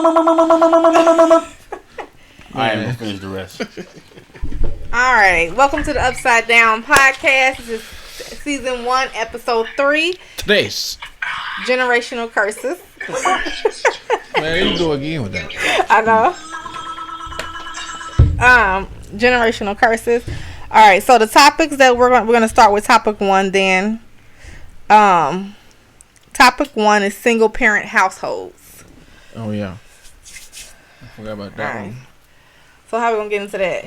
I ain't gonna finish the rest. All right, welcome to the Upside Down Podcast. This is season 1, episode 3. Today's Generational curses. man, you go again with that. I know. Generational curses. All right, so the topics that we're gonna start with topic 1. Then, topic 1 is single parent households. Oh yeah, I forgot about that All right. one. So how we gonna get into that?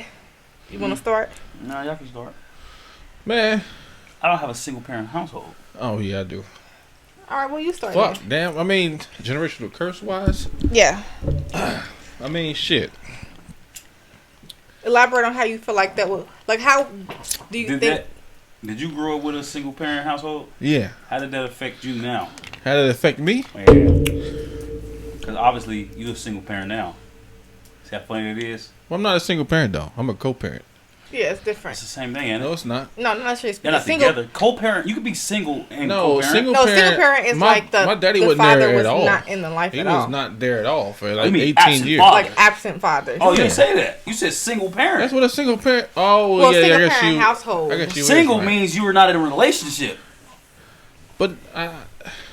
You wanna start? No, y'all can start. Man, I don't have a single parent household. oh yeah, I do. All right, well you start. Fuck, then. damn. I mean, generational curse wise. Yeah. I mean, shit. Elaborate on how you feel like that will. Like, how do you think? Did you grow up with a single parent household? Yeah. How did that affect you now? How did it affect me? Because obviously you're a single parent now. See how funny it is? Well, I'm not a single parent though. I'm a co-parent. Yeah, it's different. It's the same thing, ain't it? No, it's not. No, I'm not sure. They're not single. together. Co-parent, you could be single and No, co-parent. single No, parent. single parent is like my daddy the wasn't father there was at all. not in the life He at was all. not there at all for You like mean 18 absent years. father? Like absent fathers. Oh, you Yeah. didn't say that. You said single parent. That's what a single parent. Oh Well, yeah, single I guess parent you. household. I guess you. Single is right. means you were not in a relationship. But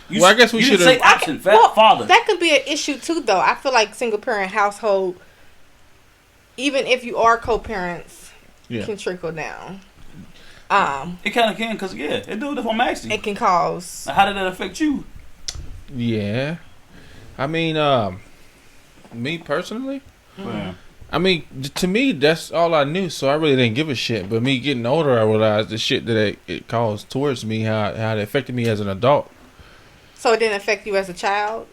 You well, I guess we you should didn't say have. absent Well, father. That could be an issue too, though. I feel like single parent household, even if you are co-parents, Yeah. can trickle down. It kind of can, because, yeah, it do. That's what I'm asking. It can cause. How did that affect you? Yeah. I mean, me personally, Yeah. I mean, to me, that's all I knew, so I really didn't give a shit. But me getting older, I realized the shit that it caused towards me, how it affected me as an adult. So it didn't affect you as a child?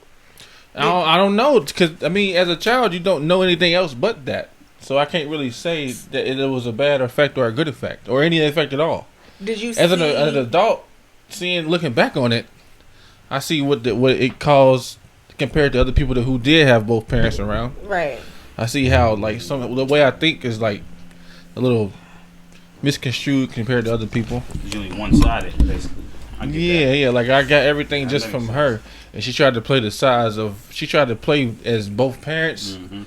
I don't know, because, I mean, as a child, you don't know anything else but that. So I can't really say that it was a bad effect or a good effect, or any effect at all. Did you As an adult, looking back on it, I see what it caused compared to other people who did have both parents around. Right. I see how like the way I think is like a little misconstrued compared to other people. It's usually one-sided, basically. I get that. Yeah. Like I got everything That just makes from sense. her, and she tried to play the size of. She tried to play as both parents, Mm-hmm.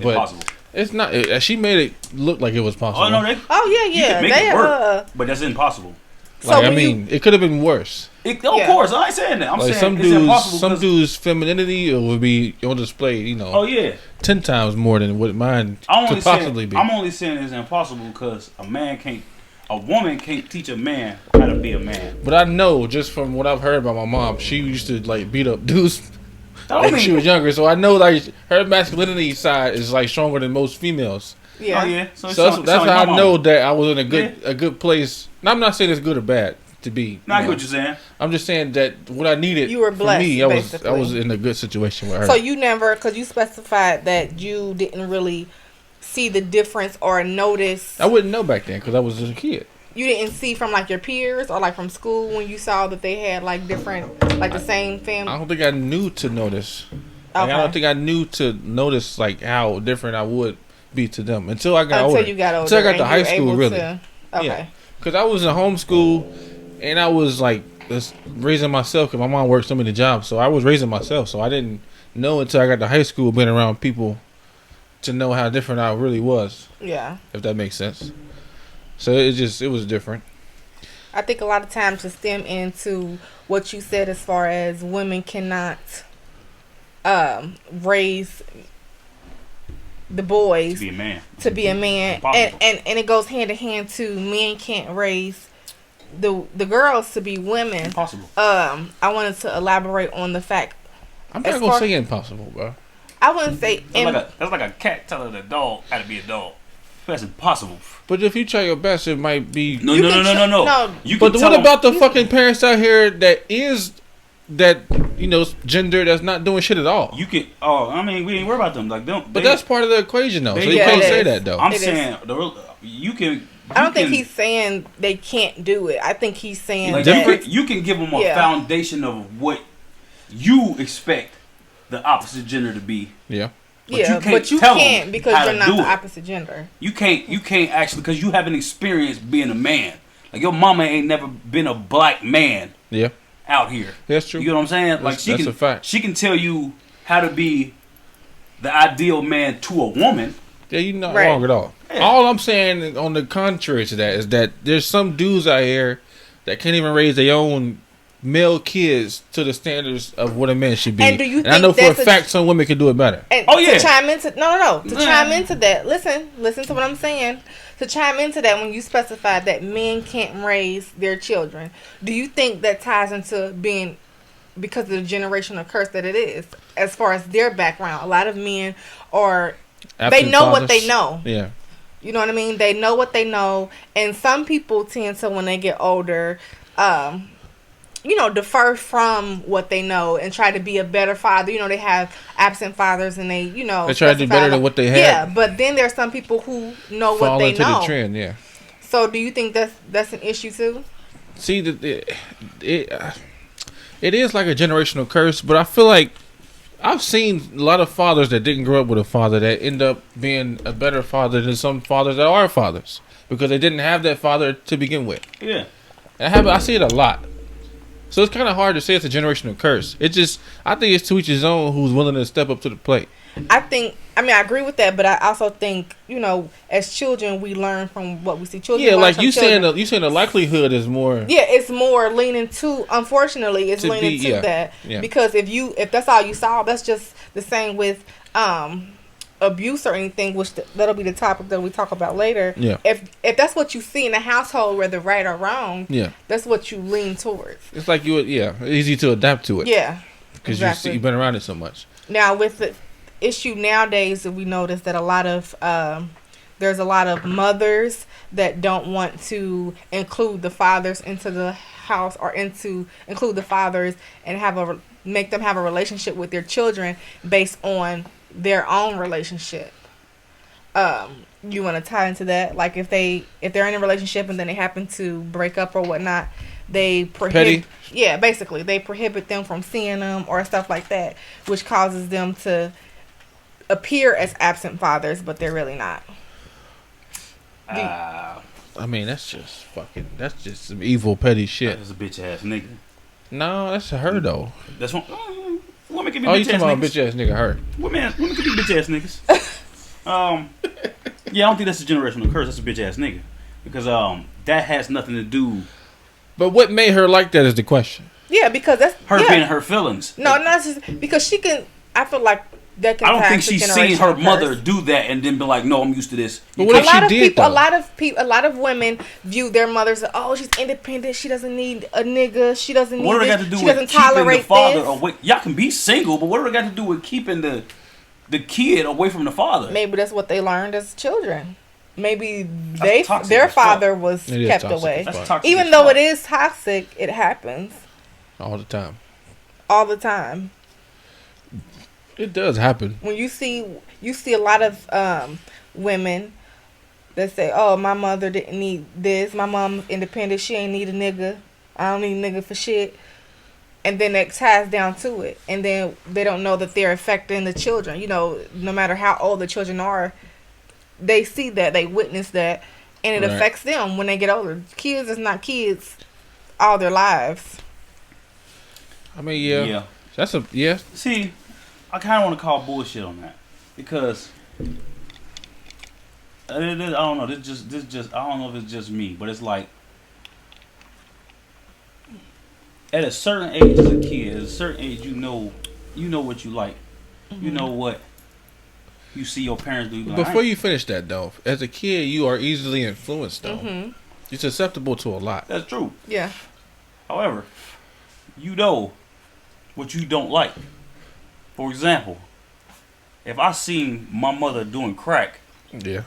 but Impossible. it's not. She made it look like it was possible. Oh, no, they Oh, you yeah. can make They it work, but that's impossible. So Like I when mean, it could have been worse. Of Yeah. course, I ain't saying that. I'm Like saying it's impossible. some 'cause- dudes' femininity would be on display. You know, Oh yeah, 10 times more than what mine I'm only could possibly saying. be. I'm only saying it's impossible because a woman can't teach a man how to be a man. But I know just from what I've heard about my mom, she used to like beat up dudes I when mean, she was younger. So I know like her masculinity side is like stronger than most females. Yeah. Oh yeah, so, So that's how I know that I was in Yeah. a good place. Now, I'm not saying it's good or bad to be. No, I you get know. what you're saying. I'm just saying that what I needed. You were blessed, For me, I basically. was in a good situation with her. So you never, because you specified that you didn't really see the difference or notice. I wouldn't know back then because I was just a kid. You didn't see from like your peers or like from school when you saw that they had like different, like the same I family. don't think I knew to notice. Like, Okay. I don't think I knew to notice like how different I would be to them until I got Until older. you got older. Until I got to and high you were school, able really. Okay. Yeah. Because I was in homeschool and I was like just raising myself because my mom worked so many jobs. So I was raising myself. So I didn't know until I got to high school being around people to know how different I really was, Yeah. if that makes sense. So it was different. I think a lot of times to stem into what you said as far as women cannot raise the boys To be a man. to be a man, Impossible. and it goes hand in hand to men can't raise the girls to be women. Impossible. I wanted to elaborate on the fact. I'm As not going far- to say impossible, bro. I wouldn't say That's like a cat telling a dog how to be a dog. That's impossible. But if you try your best, it might be. No. You can no. You But can what tell about the fucking parents out here that gender that's not doing shit at all? you can. Oh, I mean, we ain't worry about them. Like them. But that's part of the equation, though. So you Yeah, can't it say is. that, though. I'm It is. saying you can. I don't think he's saying they can't do it. I think he's saying Like that you can give them a Yeah. foundation of what you expect the opposite gender to be. Yeah. But yeah, you can't but you tell can't them because how you're to not do the it. opposite gender. You can't actually because you haven't experienced being a man. Like your mama ain't never been a black man Yeah. out here. That's true. You know what I'm saying? Like That's a fact. she can tell you how to be the ideal man to a woman. Yeah, you're not Right. wrong at all. Yeah. All I'm saying, on the contrary to that, is that there's some dudes out here that can't even raise their own male kids to the standards of what a man should be. And do you I think know for a that's fact some women can do it better. And Oh, yeah. to chime into to Nah. chime into that. Listen to what I'm saying. To chime into that, when you specify that men can't raise their children, do you think that ties into being because of the generational curse that it is, as far as their background? A lot of men are they Absent know what fathers. they know. Yeah. You know what I mean? They know what they know, and some people tend to, when they get older, defer from what they know and try to be a better father. You know, they have absent fathers, and they They try to do specify, better than what they had. Yeah, but then there's some people who know what Fall they into know. the trend, yeah. So, do you think that's an issue too? See, it is like a generational curse, but I feel like I've seen a lot of fathers that didn't grow up with a father that end up being a better father than some fathers that are fathers because they didn't have that father to begin with. Yeah. I see it a lot. So it's kind of hard to say it's a generational curse. I think it's to each his own who's willing to step up to the plate. I agree with that, but I also think, as children, we learn from what we see. Children Yeah, learn like from you children. saying the likelihood is more. Yeah, it's more leaning to. Unfortunately, it's To leaning be- to yeah, that yeah. because if that's all you saw, that's just the same with abuse or anything, which that'll be the topic that we talk about later. Yeah. If that's what you see in the household, whether right or wrong, Yeah, that's what you lean towards. it's like easy to adapt to it. Yeah, because exactly. you've been around it so much. Now with the issue nowadays, we notice that there's a lot of mothers that don't want to include the fathers into the house or include the fathers and make them have a relationship with their children based on their own relationship. You want to tie into that? Like if they're in a relationship and then they happen to break up or whatnot, they prohibit. Petty. Yeah, basically they prohibit them from seeing them or stuff like that, which causes them to appear as absent fathers, but they're really not. I mean, that's just some evil petty shit. That's a bitch ass nigga. No, that's her though. That's one. Women can be Oh, you bitch talking ass about niggas. bitch ass nigga her? Women can be bitch ass niggas. Yeah, I don't think that's a generational curse. That's a bitch ass nigga because that has nothing to do But what made her like that is the question. Yeah, because that's her yeah. being her feelings. No, not just because she can. I feel like that can. I don't tie think into she's seen her generational mother curse. do that and then be like, "No, I'm used to this." But what if she did, though? A lot of women view their mothers as, oh, she's independent. She doesn't need a nigga. She doesn't need. What do they this. got to do she with doesn't keeping the tolerate father this. away? Y'all can be single, but what do they got to do with keeping the kid away from the father? Maybe that's what they learned as children. Maybe toxic their as fuck. father was It is kept toxic away. as fuck. That's toxic. Even as though fuck. it is toxic, it happens All the time. all the time. It does happen. When you see a lot of women that say, "Oh, my mother didn't need this. My mom independent. She ain't need a nigga. I don't need a nigga for shit." And then that ties down to it, and then they don't know that they're affecting the children. No matter how old the children are, they see that, they witness that, and it Right. affects them when they get older. Kids is not kids all their lives. I mean, yeah. That's a See, I kind of want to call bullshit on that because I don't know. This just I don't know if it's just me, but it's like at a certain age as a kid, at a certain age, you know what you like. Mm-hmm. You know what you see your parents do. You be like, Before I ain't- you finish that though, as a kid, you are easily influenced though. Mm-hmm. You're susceptible to a lot. That's true. Yeah. However, you know what you don't like. For example, if I seen my mother doing crack Yeah.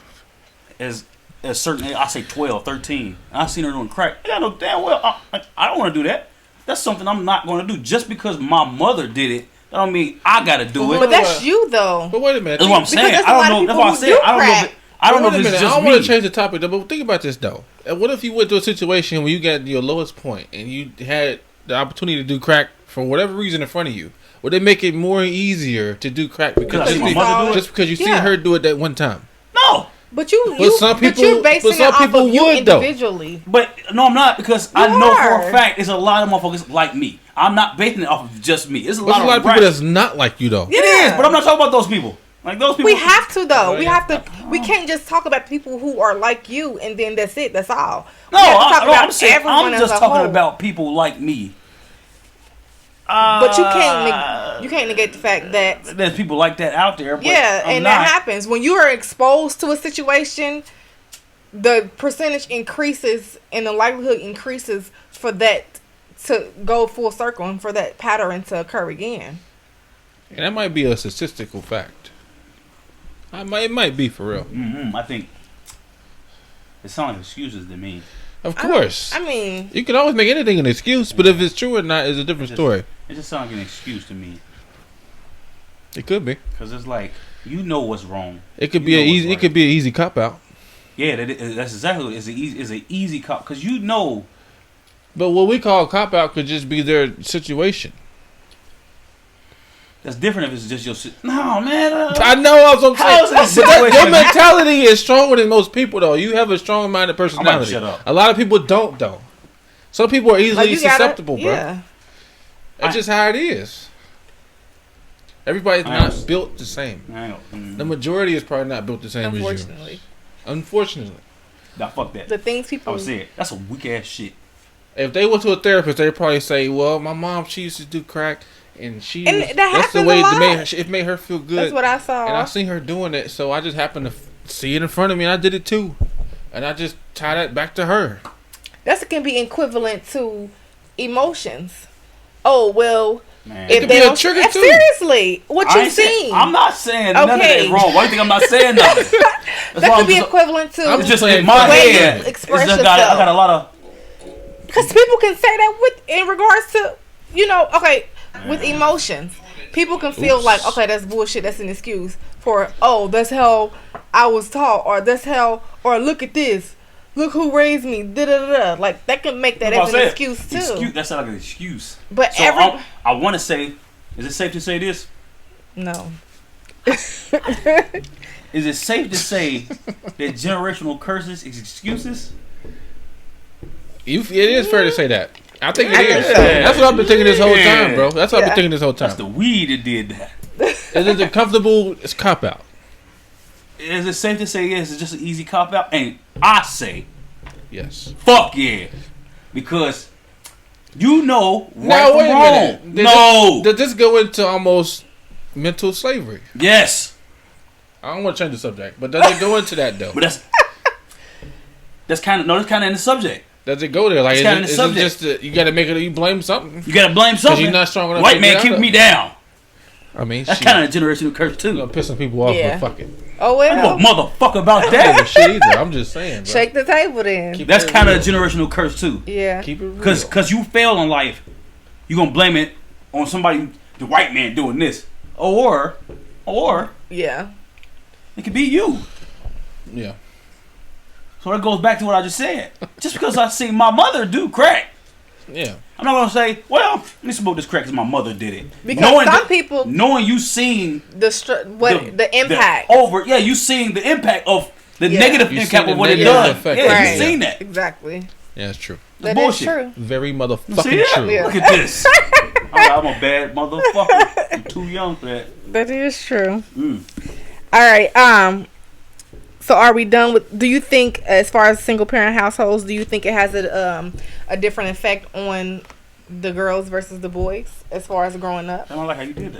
as a certain age, I say 12, 13, and I seen her doing crack, I know damn well I don't want to do that. That's something I'm not going to do. Just because my mother did it, that don't mean I got to do it. But that's you though. But wait a minute. That's what I'm because saying. there's a I lot don't of know. That's people why I who said do I don't know Wait a if it's minute, I just don't want to me. change the topic though, but think about this though. What if you went to a situation where you got your lowest point and you had the opportunity to do crack for whatever reason in front of you? Would they make it more easier to do crack Because I because see my mother do it? just because you seen Yeah. her do it that one time? No. But you some people- you're basing but some it off people of you would, though. individually. But no, I'm not because I You know for are. a fact there's a lot of motherfuckers like me. I'm not basing it off of just me. It's a There's lot a lot of people rats. that's not like you though. It is, but I'm not talking about those people. Like those people. We have to though. Oh, We yeah. have to. We can't just talk about people who are like you and then that's it. That's all. No, We have to talk about I'm saying everyone I'm as just a talking whole. about people like me. But you can't negate the fact that There's people like that out there. But yeah, I'm and not. that happens when you are exposed to a situation. The percentage increases and the likelihood increases for that to go full circle and for that pattern to occur again. And that might be a statistical fact. It might be for real. I think it sounds like excuses to me. Of course. I mean, You can always make anything an excuse, but if it's true or not is a different story. It just sounds like an excuse to me. It could be. Because it's like, you know what's wrong. It could You be know an what's easy. right. It could be an easy cop out. Yeah, that's exactly what it is. It's an easy cop. Because you know. But what we call cop out could just be their situation. That's different if it's just your. No, man. I know what I'm How is saying. it a But your situation? mentality is stronger than most people, though. You have a strong-minded I'm about to personality. shut up. A lot of people don't, though. Some people are easily like you gotta, susceptible, bro. yeah. That's just how it is. Everybody's I not know. built the same. I know. The majority is probably not built the same Unfortunately, as you. Unfortunately. Nah, fuck that. the things I people would say it. That's some weak ass shit. If they went to a therapist, they'd probably say, "Well, my mom, she used to do crack, and she And that that's the happens way a lot. it made her feel good." That's what I saw. And I seen her doing it, so I just happened to see it in front of me, and I did it too. And I just tied that back to her. That can be equivalent to emotions. Oh well, Man. if could they be a don't trigger, too. seriously, what I you ain't saying- seen? I'm not saying none of that Okay. is wrong. Why do you think I'm not saying nothing? That's why That I'm could be just- equivalent to I'm It's just playing in my the way you head. It's express just got, I yourself. got a lot of. because people can say that with in regards to with emotions. People can feel Oops. like, okay, that's bullshit. That's an excuse for, oh, that's how I was taught, or that's how, or look at this, look who raised me. Da da da. Da. Like that can make that That's as what an I said. excuse too. That sounds like an excuse. But So every I want to say, is it safe to say this? no. Is it safe to say that generational curses is excuses? It is fair to say that. I think it I is. think so. That's what I've been thinking this whole Yeah. time, bro. That's what I've Yeah. been thinking this whole That's time. the weed that did that. Is it a comfortable? It's cop out. Is it safe to say yes? It's just an easy cop out, and I say Yes. fuck yeah, because you know right Now from wait a wrong. minute. No. Does this go into almost mental slavery? Yes, I don't want to change the subject, but does it go into that though? but that's kind of in the subject. Does it go there? Like, It's is kinda it, the is it subject. just you got to make it? You blame something You gotta blame because something. you're not strong enough. White to man get keep out me of it. down. I mean, That's shit. kind of a generational curse I'm too. gonna piss some people off, Yeah. but fuck it. Oh I well. don't know motherfucker about I don't give a that. shit either. I'm just saying, bro. Shake the table then. Keep That's it kind of a real. generational curse too. Yeah. Keep it real. Cause you fail in life, you gonna blame it on somebody, the white man doing this, or Yeah. it could be you. Yeah. So that goes back to what I just said. Just because I see my mother do crack, Yeah. I'm not gonna say, well, let me smoke this crack because my mother did it. Because Knowing some that- people knowing you seen the impact. you seen the impact of the Yeah. negative You impact seen of the what it negative does. effect. Yeah, Right. you seen that. Exactly. Yeah, that's true. That's That is bullshit. true. Very See motherfucking that? true. Yeah. Look at this. I'm a bad motherfucker. I'm too young for that. That is true. Mm. All right. So are we done with? Do you think, as far as single parent households, do you think it has a different effect on the girls versus the boys as far as growing up? I don't like how you did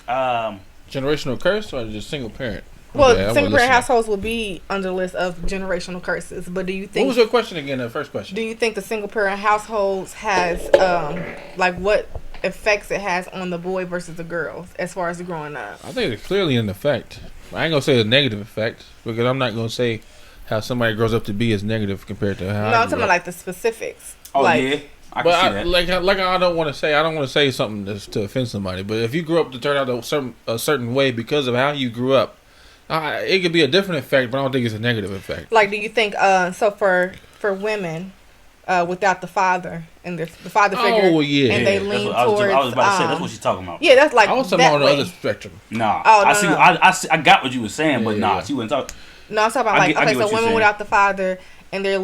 that. Generational curse or just single parent? Well, Okay, I'm single parent listening. households will be on the list of generational curses. But do you What think? was your question again? The first question. Do you think the single parent households has like what effects it has on the boy versus the girls as far as growing up? I think it's clearly an effect. I ain't gonna say a negative effect because I'm not gonna say how somebody grows up to be is negative compared to how. No, I I'm grew talking about up. like the specifics. Oh like, yeah, I can But see I, that. like I don't want to say something that's to offend somebody. But if you grew up to turn out a certain way because of how you grew up, it could be a different effect. But I don't think it's a negative effect. Like, do you think so for women without the father and the father figure, Oh yeah. and they That's lean what I towards was about to say. That's what she's talking about. yeah, that's like I was talking that about on the way. other spectrum. Nah, Oh, no, I see. no. I got what you were saying, but Yeah, nah, yeah. she wasn't talking. No, I'm talking about I like get- I okay, get what so you're women saying. without the father and they're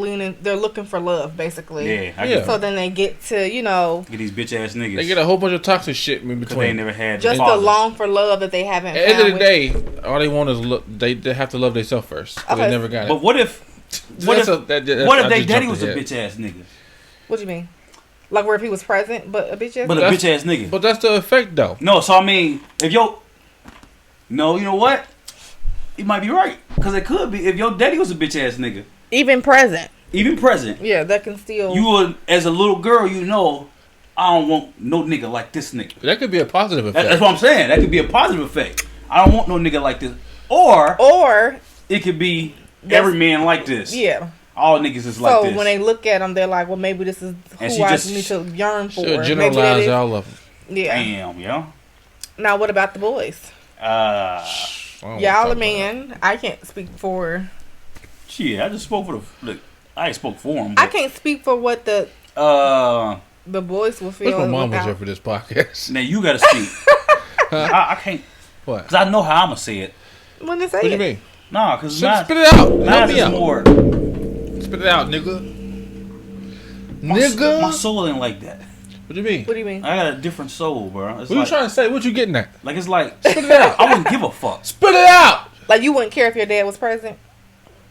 looking for love, basically. Yeah, I Yeah. get So then they get to, get these bitch ass niggas. They get a whole bunch of toxic shit in because they between. never had just the fathers. long for love that they haven't. At the end found of the day, all they want is look. They have to love themselves first. 'Cause Okay. They never got it. But what if what if That's they I just daddy jumped was a ahead. bitch ass nigga? What do you mean? Like where if he was present, but a bitch ass. But a That's- bitch ass nigga. But that's the effect, though. No, so I mean, if no, you know what? You might be right because it could be if your daddy was a bitch ass nigga, Even present. even present. Yeah, that can still. You would, as a little girl, I don't want no nigga like this nigga. That could be a positive effect. That's what I'm saying. That could be a positive effect. I don't want no nigga like this. Or it could be every man like this. Yeah. All niggas is like So this. when they look at them, they're like, well, maybe this is And who she I just- need to yearn for. Should Maybe that generalize is- all of them. Yeah. Damn, yo. Now, what about the boys? I don't wanna Y'all talk a about man. I can't speak for. Shit, I just spoke for I ain't spoke for him. I can't speak for what the boys will that. feel. Wish my mom was without- here for this podcast. now you gotta speak. I can't, What? cause I know how I'ma say it. When they say What do you it. mean? Nah, cause Spit it out. Help mine's me is out. more. Spit it out, nigga. My Nigga. soul ain't like that. What do you mean? What do you mean? I got a different soul, bro. It's What you like, trying to say? What you getting at? like it's like Spit it out. I wouldn't give a fuck. Spit it out. Like you wouldn't care if your dad was present?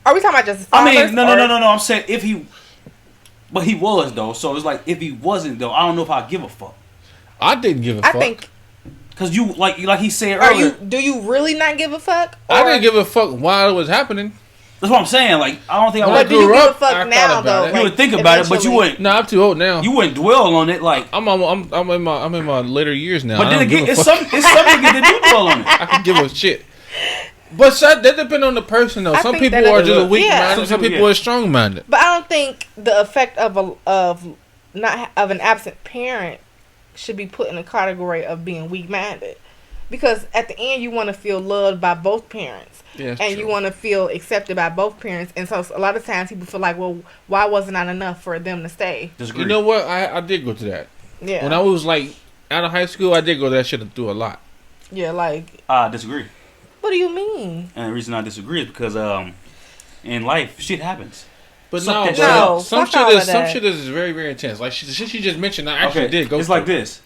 Are we talking about just? I mean, fathers, no. or- I'm saying if he, but he was though. So it's like if he wasn't though, I don't know if I give a fuck. I didn't give a I fuck. think. Cause you like he said Are earlier. do you really not give a fuck? I Or- didn't give a fuck while it was happening. That's what I'm saying. Like I don't think I When I would. Do you grew give a up, fuck I now thought about though? it. You would think about it, but you wouldn't. No, I'm too old now. You wouldn't dwell on it. Like, I'm in my later years now. but I then don't give again, a it's fuck. some niggas that do dwell on it. I can give a shit. But that depends on the person though. I Some think people that are is- just weak yeah. minded. Some people Yeah. are strong minded. But I don't think the effect of an absent parent should be put in the category of being weak minded, because at the end you want to feel loved by both parents, Yeah, and you want to feel accepted by both parents, and so a lot of times people feel like, well, why wasn't I enough for them to stay? Disagree. You know what? I did go to that. Yeah, When I was like out of high school, I did go to that shit through a lot. yeah, like I disagree, what do you mean? and the reason I disagree is because in life shit happens. But Suck no, that but shit up. some Fuck all of some that. shit is very very intense. Like the shit she just mentioned, I actually did go. It's through. like this.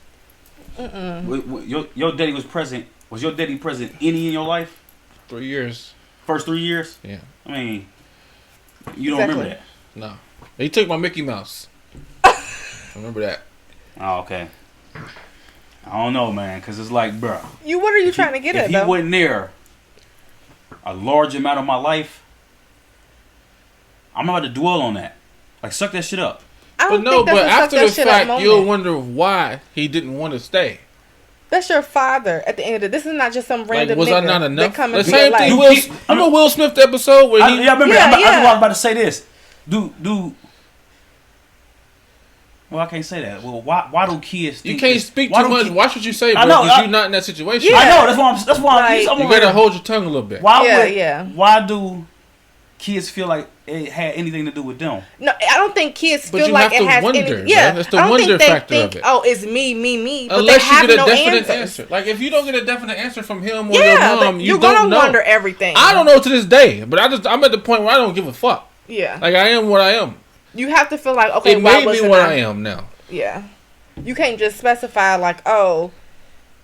Mm-mm. Your daddy was present. Was your daddy present any in your life? 3 years. First 3 years? Yeah. I mean, you don't Exactly. remember that. No, he took my Mickey Mouse. I remember that. Oh, okay. I don't know, man, because it's like, bro. What are you trying to get if at he though? wasn't there a large amount of my life, I'm about to dwell on that. Like, suck that shit up. I But don't no, think that's but a suck after that the shit up fact, moment. you'll wonder why he didn't want to stay. That's your father. At the end of it, this is not just some Like, random. was I nigga not that enough? come The into your same life. thing. You Will, keep- remember Will Smith episode where he? I remember. Yeah, I yeah. was about to say this. Well, I can't say that. Well, why do kids think You can't this? speak Why too do much. ki- Watch what you say, I bro. know, Because I- you're not in that situation. Yeah. I know. That's why Like- I'm You gotta hold your tongue a little bit. Why Yeah, would, yeah. Why do kids feel like it had anything to do with them? No, I don't think kids But feel you like have it to has wonder, any. man. Yeah, That's the I don't wonder think they factor think, of it. oh, it's me. But Unless they you have get a no definite answers. answer. Like if you don't get a definite answer from him or Yeah, your mom, but you you're don't gonna know. wonder everything. I don't know to this day, but I'm at the point where I don't give a fuck. Yeah, Like I am what I am. you have to feel like, okay, It why made me wasn't what I am now. Yeah, you can't just specify like, oh,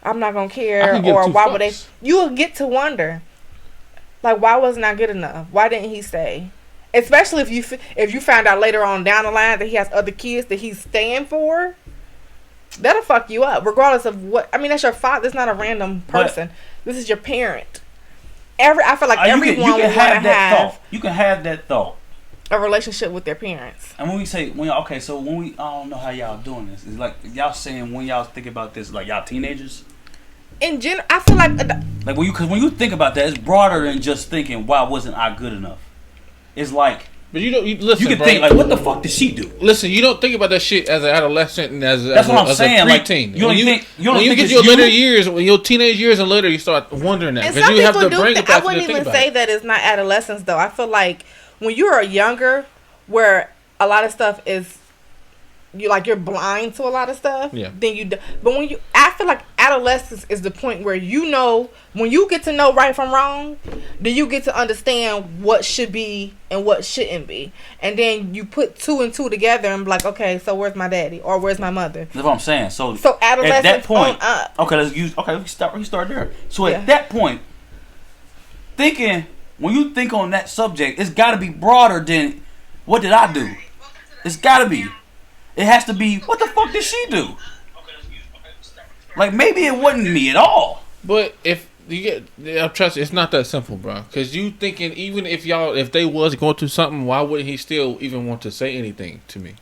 I'm not gonna I care, can give or two why would they? fucks. You will get to wonder, like, why wasn't I good enough? Why didn't he stay? Especially if you found out later on down the line that he has other kids that he's staying for, that'll fuck you up. Regardless of what, I mean, that's your father. It's not a random person. This is your parent. I feel like everyone would want to have that have thought. You can have that thought. a relationship with their parents. And when we say I don't know how y'all doing this. It's like y'all saying when y'all think about this, like y'all teenagers. In general, I feel like Like when you think about that, it's broader than just thinking why wasn't I good enough. It's like But you don't listen. you can bro. think like what the fuck did she do? Listen, you don't think about that shit as an adolescent and as That's a, what I'm as saying, a like, preteen. you don't when think- you don't when you think get it's your later you? years, when your teenage years and later, you start wondering that and because some you have people to do bring think, it I back to wouldn't think even about say it. that it's not adolescence though. I feel like when you are younger, where a lot of stuff is you're blind to a lot of stuff. Yeah. Then but when I feel like adolescence is the point where when you get to know right from wrong, then you get to understand what should be and what shouldn't be, and then you put two and two together and be like, okay, so where's my daddy or where's my mother? That's what I'm saying. So adolescence at that point, on up. okay, we start there. So Yeah. at that point, when you think on that subject, it's got to be broader than what did I do. It's got to be. It has to be, what the fuck did she do? Like, maybe it wasn't me at all. But if you get, trust me, it's not that simple, bro. Because you thinking, even if they was going through something, why wouldn't he still even want to say anything to me?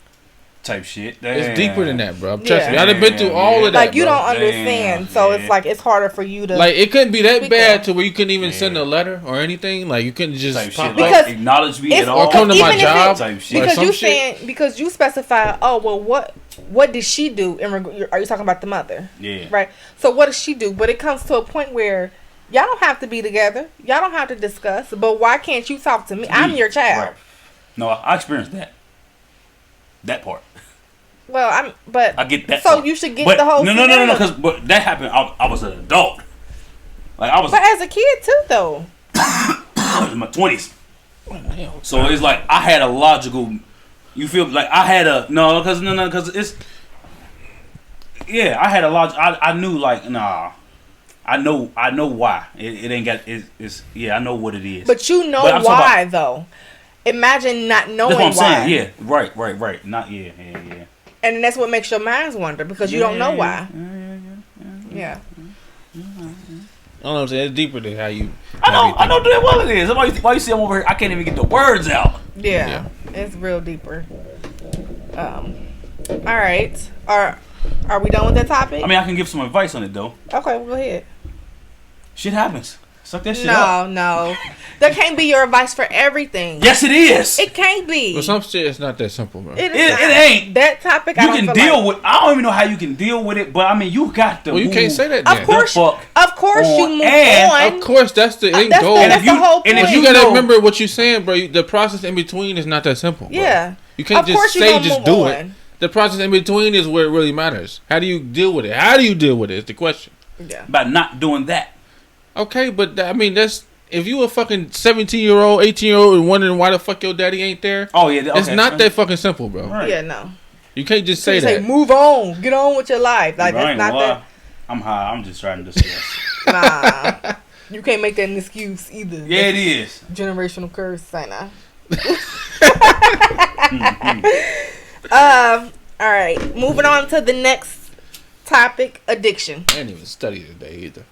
Type shit. Damn. It's deeper than that, bro. Trust Yeah. me, I've been through all of that. Like, you bro. don't understand, so it's like it's harder for you to. Like, it couldn't be that Speak bad up. to where you couldn't even send a letter or anything. Like, you couldn't just Type pop shit. up. Because Like, acknowledge me it's- at all. Or come to my even if job. Type shit. Or because some you shit. saying because you specify. Oh well, what did she do? Are you talking about the mother? Yeah. Right. So what does she do? But it comes to a point where y'all don't have to be together. Y'all don't have to discuss. But why can't you talk to me? I'm your child. Right. No, I experienced that. That part. Well, but I get that. so part. you should get But the whole. no, scenario. because that happened. I was an adult. Like I was But as a kid too, though. in my 20s. So it's like I had a logical. You feel like I had a because it's. Yeah, I had a logic. I knew like nah. I know why it ain't got it's yeah. I know what it is. But you know But I'm talking why though. Imagine not knowing That's what I'm why. saying. Yeah, right. Not yeah. And that's what makes your minds wonder because you don't know why. Yeah. I don't know what I'm saying. It's deeper than how you. I know damn well it is. Why you see I'm over here? I can't even get the words out. Yeah. It's real deeper. All right. Are we done with that topic? I mean, I can give some advice on it though. Okay, well, go ahead. Shit happens. Suck that shit up. No. There can't be your advice for everything. Yes, it is. It can't be. But some shit is not that simple, bro. It ain't. That topic You can deal with. I don't even know how you can deal with it, but I mean, you got to. Well, you can't say that. Of Then. course, The fuck you on. move And on. Of course, that's the end That's goal. the- that's the whole and if point. You gotta know- remember what you're saying, bro. The process in between is not that simple. Bro. Yeah. You can't Of course just you say gonna just move do on. it. The process in between is where it really matters. How do you deal with it? How do you deal with it? Is the question. Yeah. by not doing that. Okay, but I mean that's if you a fucking 17-year-old, 18-year-old and wondering why the fuck your daddy ain't there. Oh yeah, okay. It's not that fucking simple, bro. Right. Yeah, no. You can't just So say you that. say move on, get on with your life. Like I that's ain't not gonna lie. that. I'm high. I'm just trying to discuss. Nah. You can't make that an excuse either. Yeah, it is. Generational curse, ain't I? Mhm. All right. Moving on to the next topic: addiction. I didn't even study today either.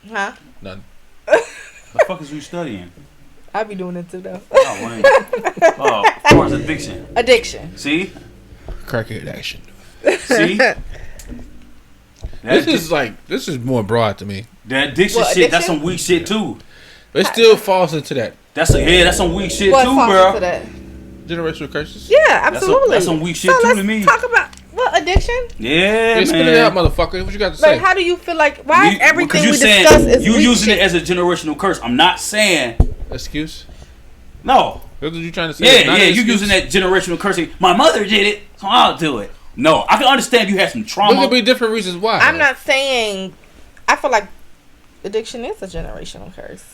Huh? None. The fuck is you studying? I be doing it too, though. Oh, wait. Oh, of course, addiction. Addiction. See, Crackhead action. see. This is more broad to me. That addiction What, shit. That's addiction? some weak shit too. It still falls into that That's some weak shit What too, falls bro. into that? generational curses. Yeah, absolutely. That's some weak shit so too let's to me. talk about what addiction. Yeah, Yeah, spit it out, motherfucker. What you got to But say? how do you feel like? Why is everything Because we you saying discuss is you weak using shit? it as a generational curse. I'm not saying Excuse? no. That's what you trying to say? It's not Yeah. an You excuse? using that generational cursing. My mother did it, so I'll do it. No, I can understand you had some There trauma. could be different reasons why. I'm though. not saying. I feel like addiction is a generational curse.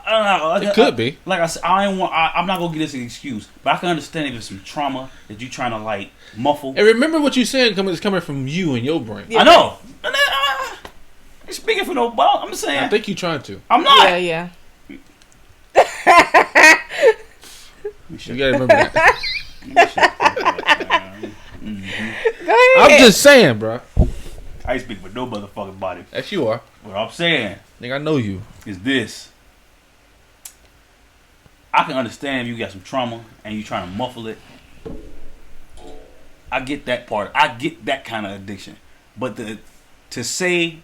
I don't know. It could be. Like I said, I'm not gonna give this an excuse, but I can understand if it's some trauma that you trying to like muffle. And remember what you're saying is coming from you and your brain. Yeah. I know. I'm speaking for no ball. I'm just saying. I think you're trying to. I'm not. Yeah. You gotta remember that. Mm-hmm. Go ahead. I'm just saying, bro. I ain't speak for no motherfucking body. That's you are. What I'm saying Nigga, I know you. is this. I can understand if you got some trauma and you trying to muffle it. I get that part. I get that kind of addiction. But to say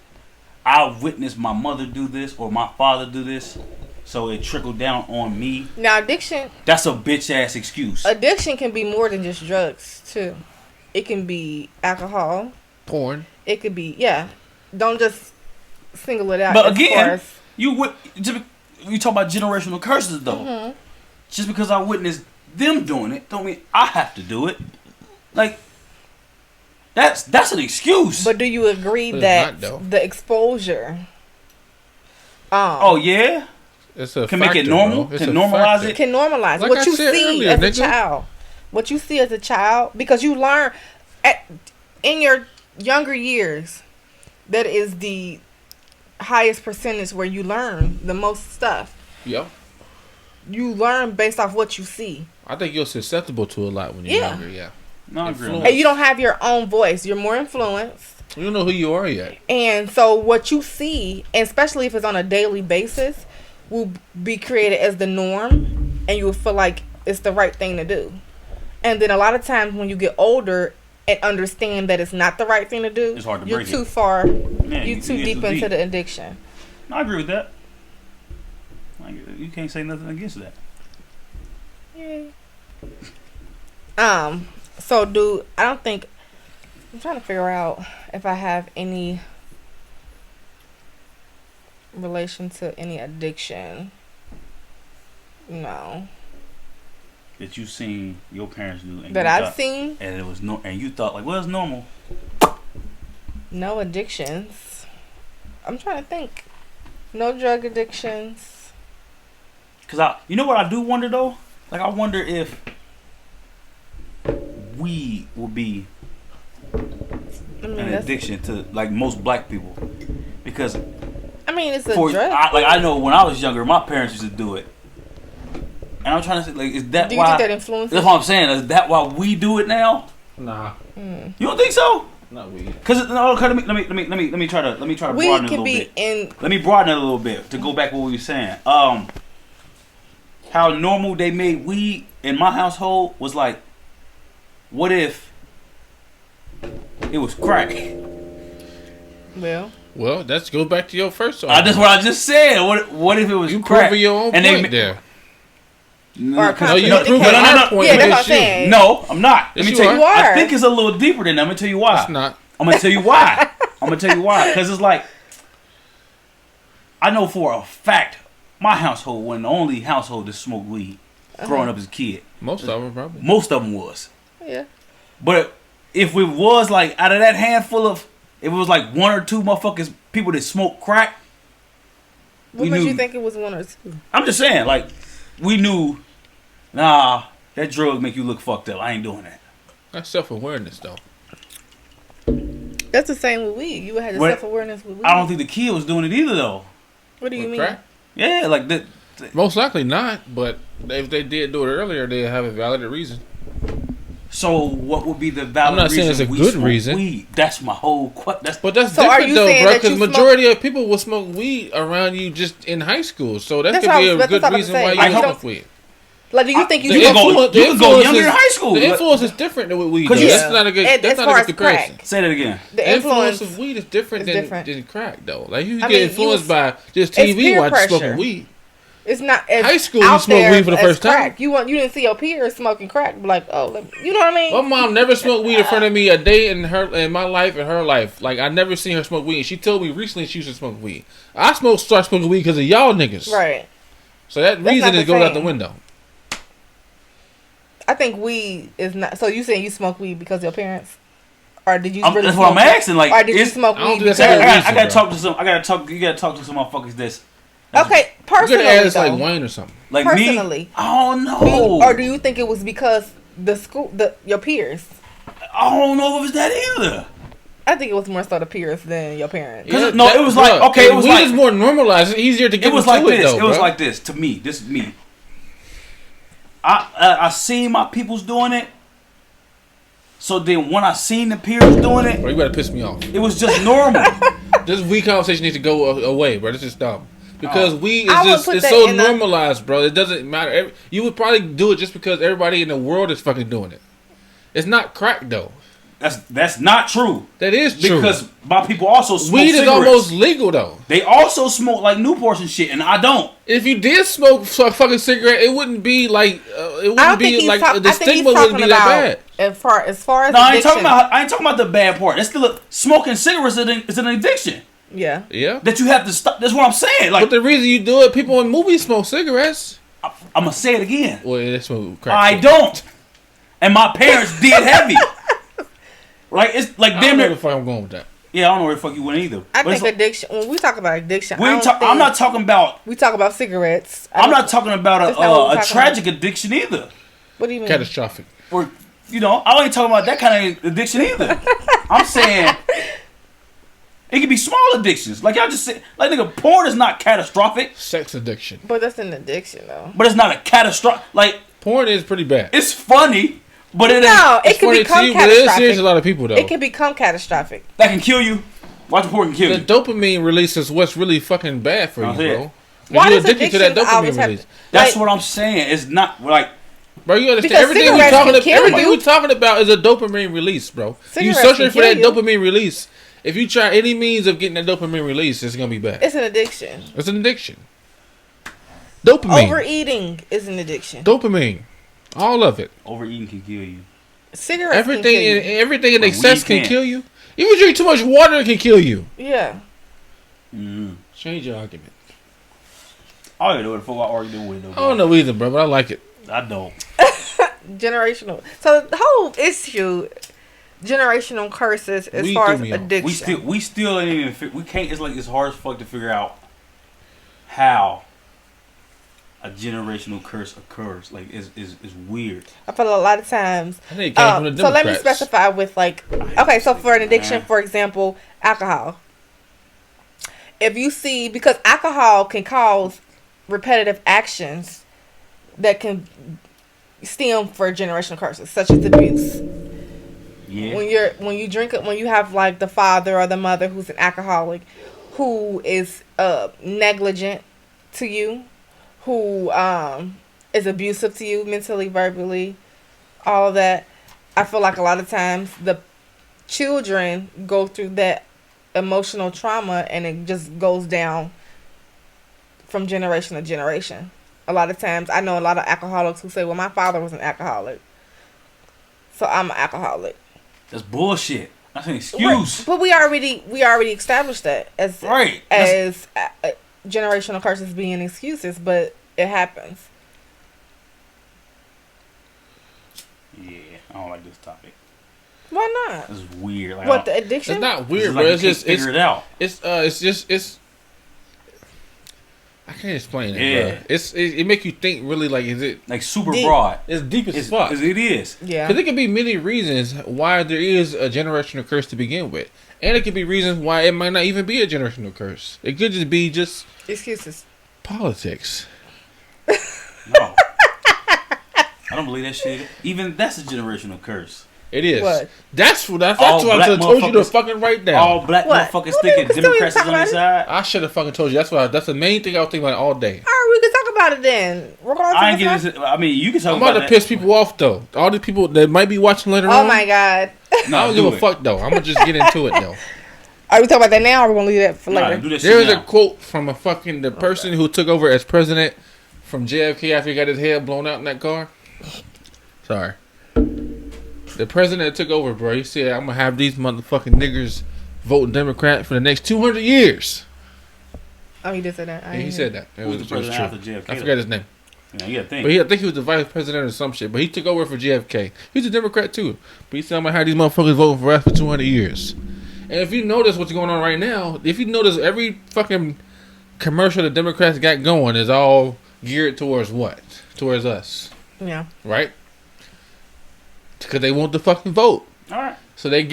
I witnessed my mother do this or my father do this, so it trickled down on me, Now addiction that's a bitch ass excuse. addiction can be more than just drugs too. It can be alcohol. Porn. It could be Don't just single it out. But as far again, as- you talk about generational curses though. Mhm. Just because I witnessed them doing it, don't mean I have to do it. Like, That's an excuse. But do you agree But it's that not, though. the exposure oh yeah, It's a can make it factor, normal? bro. It's Can a normalize factor. it? can normalize Like what I you said see earlier, as a nigga. child? What you see as a child, because you learn in your younger years. That is the highest percentage where you learn the most stuff. Yep. You learn based off what you see. I think you're susceptible to a lot when you're Yeah. younger. Yeah. No, I agree. on Influence. that. And you don't have your own voice. You're more influenced. You don't know who you are yet. And so what you see, and especially if it's on a daily basis, will be created as the norm, and you will feel like it's the right thing to do. And then a lot of times when you get older and understand that it's not the right thing to do, It's hard to you're break too it. far, Yeah, you're too get deep into the addiction. No, I agree with that. You can't say nothing against that. Yeah. So I don't think, I'm trying to figure out if I have any relation to any addiction. No. That you seen your parents do. And That you I've thought- seen, And it was no, and you thought like, well, it's normal. no addictions. I'm trying to think. No drug addictions. Cause you know what I do wonder though? Like I wonder if weed will be I mean, an addiction to like most black people. Because it's a for drug. I know when I was younger, my parents used to do it. And I'm trying to say, like, is that Do you why? think that influences? That's what I'm saying. Is that why we do it now? Nah. You don't think so? Not weed. Cause no, okay, let me try to We broaden it a can little be bit. in. Let me broaden it a little bit to go back to what we were saying. How normal they made weed in my household was like, what if it was crack? Well, let's go back to your first one. That's what I just said. What if it was You crack? proving your own And point they- there. Or No, you contradicting. proving our point. Yeah, that's what I'm against you. saying. No, I'm not. Yes, Let me you tell are. you. You are. I think it's a little deeper than that. I'm gonna tell you why. It's not. I'm gonna tell you why. Because it's like, I know for a fact my household wasn't the only household that smoked weed growing up as a kid. Most of them probably. Most of them was. Yeah. But if it was like out of that handful of, if it was like one or two motherfuckers, people that smoke crack. What we made knew- you think it was one or two? I'm just saying, like, we knew, nah, that drug make you look fucked up. I ain't doing that. That's self-awareness, though. That's the same with weed. You had the What? self-awareness with weed. I don't think the kid was doing it either, though. What do you With mean? crack? Yeah, like that. Most likely not, but if they did do it earlier, they have a valid reason. So what would be the valid I'm not saying reason it's a we good smoke reason. weed? That's my whole question. But that's So are different you though, saying bro. that Because you majority of people will smoke weed around you just in high school, so that That's could what be I a was good about to reason say. why Like, you you smoke don't- weed. Like, do you think you The You can go- influence- you the can go influence younger is- in high school. The influence is different than with weed. 'Cause Though. you- That's not a good. And That's as not far a as good comparison. crack, Say that again. the The influence influence of weed is different is than different. than crack though. Like you I get mean, influenced you- by just it's TV peer watch pressure. smoking weed. It's not as High school, you out smoke there weed for the as first time. crack. You didn't see your peers smoking crack, be like, oh, you know what I mean? My mom never smoked weed in front of me a day in my life and her life. Like I never seen her smoke weed. And she told me recently she used to smoke weed. I start smoking weed because of y'all niggas. Right. So that That's reason not the is goes out the same. window. I think weed is not. So you saying you smoke weed because your parents, or did you? That's what I'm asking. Like, or did you it's- smoke I don't weed think that's because? a good reason, I gotta bro. talk to some. You gotta talk to some motherfuckers. That's Okay, You personally, could ask though, like Wayne or something. like personally. me. I don't know. Or do you think it was because your peers? I don't know if it's that either. I think it was more so the peers than your parents. Yeah. No, it was like- bruh, okay, it was weed like- is more normalized. It's easier to get It was into like this. Though, It was bruh. like this to me. This is me. I seen my peoples doing it. So then when I seen the peers doing it, Bro, you better piss me off. it was just normal. This weed conversation needs to go away, bro. This is dumb. Because weed I is would just put it's that so in a- normalized, bro. It doesn't matter. You would probably do it just because everybody in the world is fucking doing it. It's not crack though. That's not true. That is true. Because my people also smoke weed is cigarettes. almost legal though. They also smoke like Newports and shit, and I don't. If you did smoke a fucking cigarette, it wouldn't be like it I wouldn't don't think be he's like talking. the I think he's stigma wouldn't talking be that about bad. as far as No, I ain't addiction. talking about the bad part. It's still smoking cigarettes is an addiction Yeah. Yeah. that you have to stop. That's what I'm saying. Like But the reason you do it, people in movies smoke cigarettes. I'm gonna say it again. Well, they smoke crack. I too. don't, and my parents did heavy. Like it's like I damn don't know near. the fuck I'm going with that. Yeah, I don't know where the fuck you went either. I But think it's addiction. When we talk about addiction, we I ain't don't ta- think I'm not talking about. we talk about cigarettes. I'm not talking about That's not what we're a talking tragic addiction either. What do you mean? Catastrophic. Or I ain't talking about that kind of addiction either. I'm saying it can be small addictions. Like y'all just said, like nigga, porn is not catastrophic, Sex addiction. But that's an addiction, though. but it's not a catastrophic. Like Porn is pretty bad. it's funny, but it No, ain't. it can funny to become you, but it scares a catastrophic. lot of people though. It can become catastrophic. That can kill you. Watching porn can kill The you. dopamine release is what's really fucking bad for you, That's it. bro. Why You're does addicted to that addictions always dopamine have? release. That's like, what I'm saying. It's not like Bro, you understand? Because Everything we cigarettes talking can about, kill everything you. we talking about is a dopamine release, bro. You Cigarettes searching can for that kill you. dopamine release. If you try any means of getting that dopamine release, it's gonna be bad. It's an addiction. It's an addiction. Dopamine. Overeating is an addiction. Dopamine. All of it. overeating can kill you. Cigarettes Everything can kill you. everything in But excess weed can can't. kill you. Even drink too much water it can kill you. Yeah. Mm-hmm. Change your argument. I don't even know what the fuck I arguing with. Though, I don't know either, bro, but I like it. I don't. Generational. So the whole issue, generational curses as Weed far threw as me off. addiction. We still ain't even. We can't. It's like it's hard as fuck to figure out how a generational curse occurs. Like is weird. I feel a lot of times. I think it came from the So let me Democrats. specify with like, okay, so for an addiction, for example, alcohol. If you see, because alcohol can cause repetitive actions that can stem for generational curses, such as abuse. Yeah. When you drink it, when you have like the father or the mother who's an alcoholic, who is negligent to you, who is abusive to you mentally, verbally, all of that. I feel like a lot of times the children go through that emotional trauma and it just goes down from generation to generation. A lot of times I know a lot of alcoholics who say, well, my father was an alcoholic, so I'm an alcoholic. That's bullshit. That's an excuse. But we already established that as Right. as generational curses being excuses, but it happens. Yeah. I don't like this topic. Why not? This is weird. Like, What, the addiction? It's not it's weird, like bro. you It's can't just figure it out. it's I can't explain it, Yeah. bro. It make you think really like is it Like super Deep. broad. it's deep as It's, fuck. it is. Yeah. Because it could be many reasons why there is a generational curse to begin with. And it could be reasons why it might not even be a generational curse. It could just be just Excuses. politics. No. I don't believe that shit. Even that's a generational curse. It is. What? That's what I All told you to black fucking write down. All black What? motherfuckers Well, thinking we can still Democrats is talk on their about it. side. I should have fucking told you. That's the main thing I was thinking about all day. All right, we can talk about it then. Regardless I of ain't the getting fact- this. I mean, you can talk I'm about about to that. piss people off though. All the people that might be watching later Oh on. my god. No, I don't do give a it. fuck though. I'm gonna just get into it though. Are we talking about that now or are we gonna leave that for Nah, later? do that shit There's a now. quote from the person who took over as president from JFK after he got his head blown out in that car. Sorry. The president that took over, bro. He said, "I'm gonna have these motherfucking niggers voting Democrat for the next 200 years." Oh, he did say that. I Yeah, he ain't said that. It Who's was the president true. after JFK? I forgot his name, Yeah, you gotta think. but I think he was the vice president or some shit. But he took over for JFK. He's a Democrat too. But he said, "I'm gonna have these motherfuckers voting for us for 200 years." And if you notice what's going on right now, if you notice every fucking commercial the Democrats got going is all geared towards what? Towards us, Yeah. right? Because they want the fucking vote. All right. So they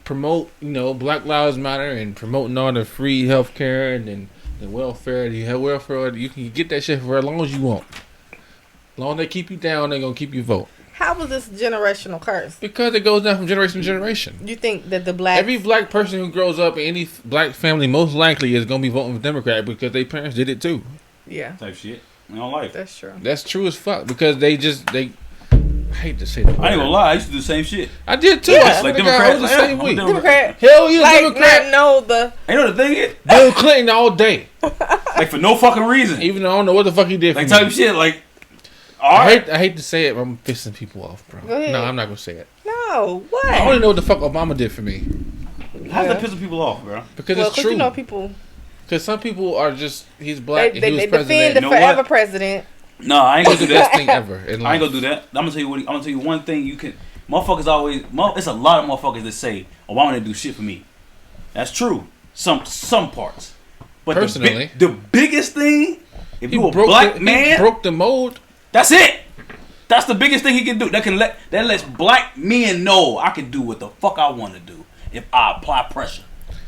promote, Black Lives Matter and promoting all the free health care and then the welfare, you can get that shit for as long as you want. As long as they keep you down, they're gonna keep you vote. How was this generational curse? Because it goes down from generation to generation. You think that the black Every black person who grows up in any black family most likely is gonna be voting for Democrat because their parents did it too. Yeah, Type shit. I don't like it. that's true. That's true as fuck because they I hate to say that. I ain't gonna lie. I used to do the same shit. I did too. Yeah. I swear Like to God, I was the Democrats. same I'm way. a Democrat, Hell yeah, like Democrat. not know the You know the thing is? Bill Clinton all day. Like for no fucking reason. Even though I don't know what the fuck he did for Like me. type shit. Like, all right. I hate to say it, but I'm pissing people off, bro. Go ahead. No, I'm not gonna say it. no what? I only know what the fuck Obama did for me How's that Yeah. pissing people off, bro? because well, it's true. you know people Because some people are just he's black they and he was defend the president. You know forever what? president. No, I ain't He's gonna the do that. best thing ever in life. I ain't gonna do that. I'm gonna tell you one thing you can. Motherfuckers always. It's a lot of motherfuckers that say Obama didn't do shit for me. That's true. Some parts. But Personally, the biggest thing, if he you a broke black he man, broke the mold. that's it. That's the biggest thing he can do. That lets black men know I can do what the fuck I want to do if I apply pressure.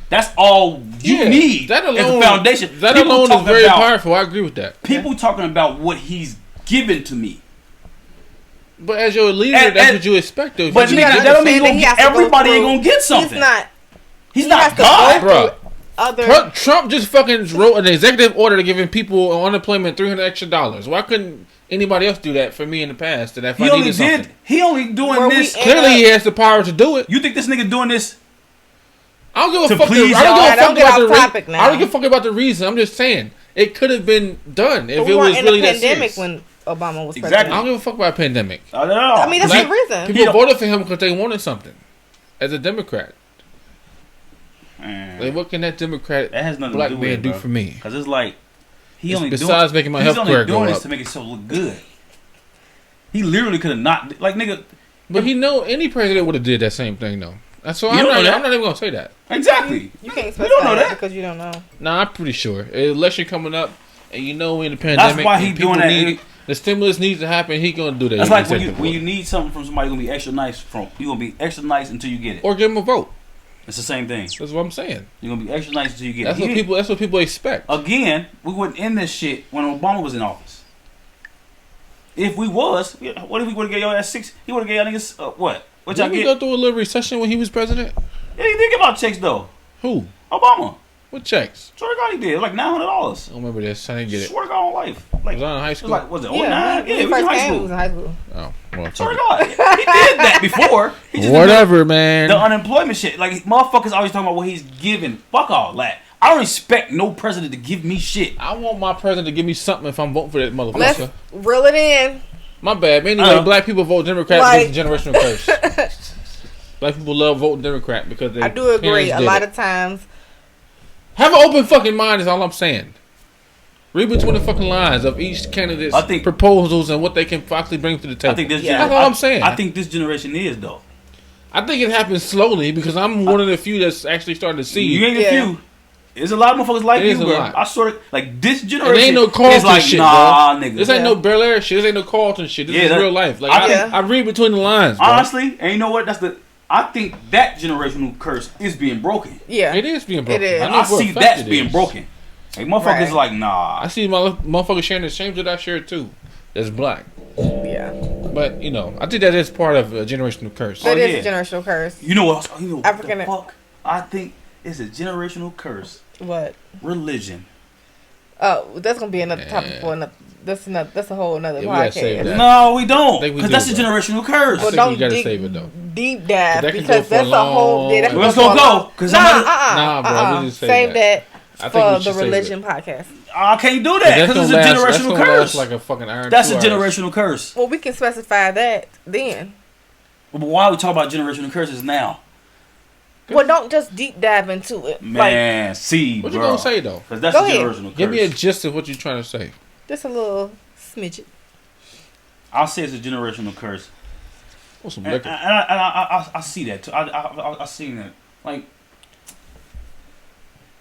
That's all you need. That alone, as a foundation. That People alone is talking very about- powerful. I agree with that. People talking about what he's given to me. But as your leader, And- that's and- what you expect of But you. gotta nigga, that don't mean understand that he has to go everybody ain't through- gonna get something. He's not. He's he not has to God. go Bruh. Other. Trump just fucking wrote an executive order to giving people on unemployment $300 extra. Why couldn't anybody else do that for me in the past? That if He I only needed something? did. He only doing Where we this. in- Clearly, he has the power to do it. You think this nigga doing this? I don't give To a fuck. please I don't y'all. give a Don't fuck get about off the topic now. I don't give a fuck about the reason. I'm just saying it could have been done if But we it was weren't in really the that pandemic serious. when Obama was Exactly. I president. don't give a fuck about a pandemic. I don't know. I mean, that's Black the reason. People don't- voted for him because they wanted something. As a Democrat, Man, like what can that Democrat that has nothing black to do man with it, do bro. for me? Because it's like he It's only besides doing, making my he's healthcare only go doing this up. to make it so look good. He literally could have not like nigga. But he know any president would have did that same thing though. So You I'm don't know not, that. I'm not even gonna say that. Exactly. You can't We specify don't know that that. because you don't know. Nah, I'm pretty sure. Election coming up, and you know in the pandemic, That's why he and people doing that. need- the stimulus needs to happen. He gonna do that. That's He like gonna when take the you vote. need something from somebody, you're gonna be extra nice from. You're gonna be extra nice until you get it. or give him a vote. It's the same thing. That's what I'm saying. You're gonna be extra nice until you get That's it. what He- people. That's what people expect. Again, we wouldn't end this shit when Obama was in office. If we was, what if we would have gave y'all that 6? He would have gave y'all niggas what? What y'all Didn't we get? go through a little recession when he was president? Yeah, he did give out checks though. Who? Obama. What checks? Swear to God, he did. It was like $900. I don't remember this. I didn't get it. Swear to God on life. Like, Was I in high it was school? like, was it 09? Yeah, Yeah, he he was in first high came, he school. was in high school. Oh, well, Swear to fuck God. He did that before. He it. just Whatever, did man. the unemployment shit. Like, motherfuckers always talking about what he's giving. Fuck all that. I don't expect no president to give me shit. I want my president to give me something if I'm voting for that motherfucker. Let's reel it in. My bad. But anyway, Uh-huh. black people vote Democrat Like- because it's a generational curse. Black people love voting Democrat because they. I do agree. A lot of times, Have an open fucking mind is all I'm saying. Read between the fucking lines of each candidate's I think- proposals and what they can possibly bring to the table. I think this Yeah. That's all I'm saying. I think this generation is, though. I think it happens slowly because I'm one of the few that's actually starting to see. You ain't Yeah. a few. There's a lot of motherfuckers like It is you, a bro. lot. I sort of like this And generation. ain't no Carlton is like, shit, nah, bro. nigga. This ain't Yeah. no Bel Air shit. This ain't no Carlton shit. This Yeah, is that- real life. Like Yeah. I read between the lines, bro. Honestly, and you know what? I think that generational curse is being broken. yeah. It is being broken. It is. know I for a see fact that's it being is. broken. Like motherfuckers Right. like, nah. I see my motherfucker sharing the same shit I share too. That's black. Yeah. But you know, I think that is part of a generational curse. That Oh, is yeah. a generational curse. You know what? You know what African- the fuck? I think it's a generational curse. What? Religion. Oh, that's gonna be another topic Yeah. for another. That's a whole another Yeah, we gotta save podcast. that. No, we don't. I think we Because do, that's a bro. generational curse. I Well, think don't we gotta dig save it though. deep dive That can go because for a that's a whole. Yeah, that can Let's for go, a go, long- 'cause Nah, somebody- Nah, bro, we just say save that I think for we the should save religion podcast. I can't do that That's because gonna it's a last. That's generational gonna curse. last like a fucking iron. That's 2 a hours. generational curse. Well, we can specify that then. But why are we talking about generational curses now? Well, don't just deep dive into it. Like, Man, see, What bro. you gonna say though? Because that's Go a ahead. generational curse. Give me a gist of what you're trying to say. just a little smidget. I'll say it's a generational curse. Want some And, liquor? I see that too. I seen that.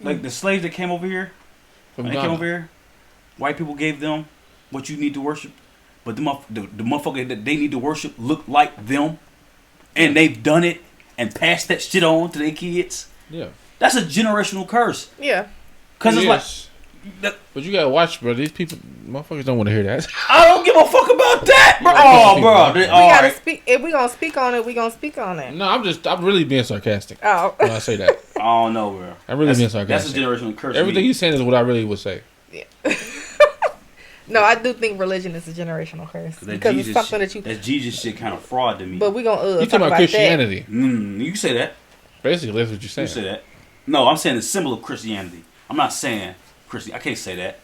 Like the slaves that came over here, From when they came Ghana. over here, white people gave them what you need to worship, but the motherfucker that they need to worship look like them, and they've done it and passed that shit on to their kids. Yeah. That's a generational curse. Yeah. Cause it's like Yes. that- But you gotta watch, bro. These people, motherfuckers, don't want to hear that. I don't give a fuck about that, bro. Yeah, Oh, people- bro. We We All gotta right. speak. If we gonna speak on it, we gonna speak on it. No, I'm really being sarcastic Oh. when I say that. I don't know, bro. I'm really being That's a sarcastic. generational curse. to Everything me. you're saying is what I really would say. No, I do think religion is a generational curse That because Jesus it's something shit, that you. that Jesus shit kind of fraud to me. But we gonna You talk talking about that. Christianity? You can say that. Basically, that's what you're You saying. say that. No, I'm saying the symbol of Christianity. I'm not saying Christian. I can't say that.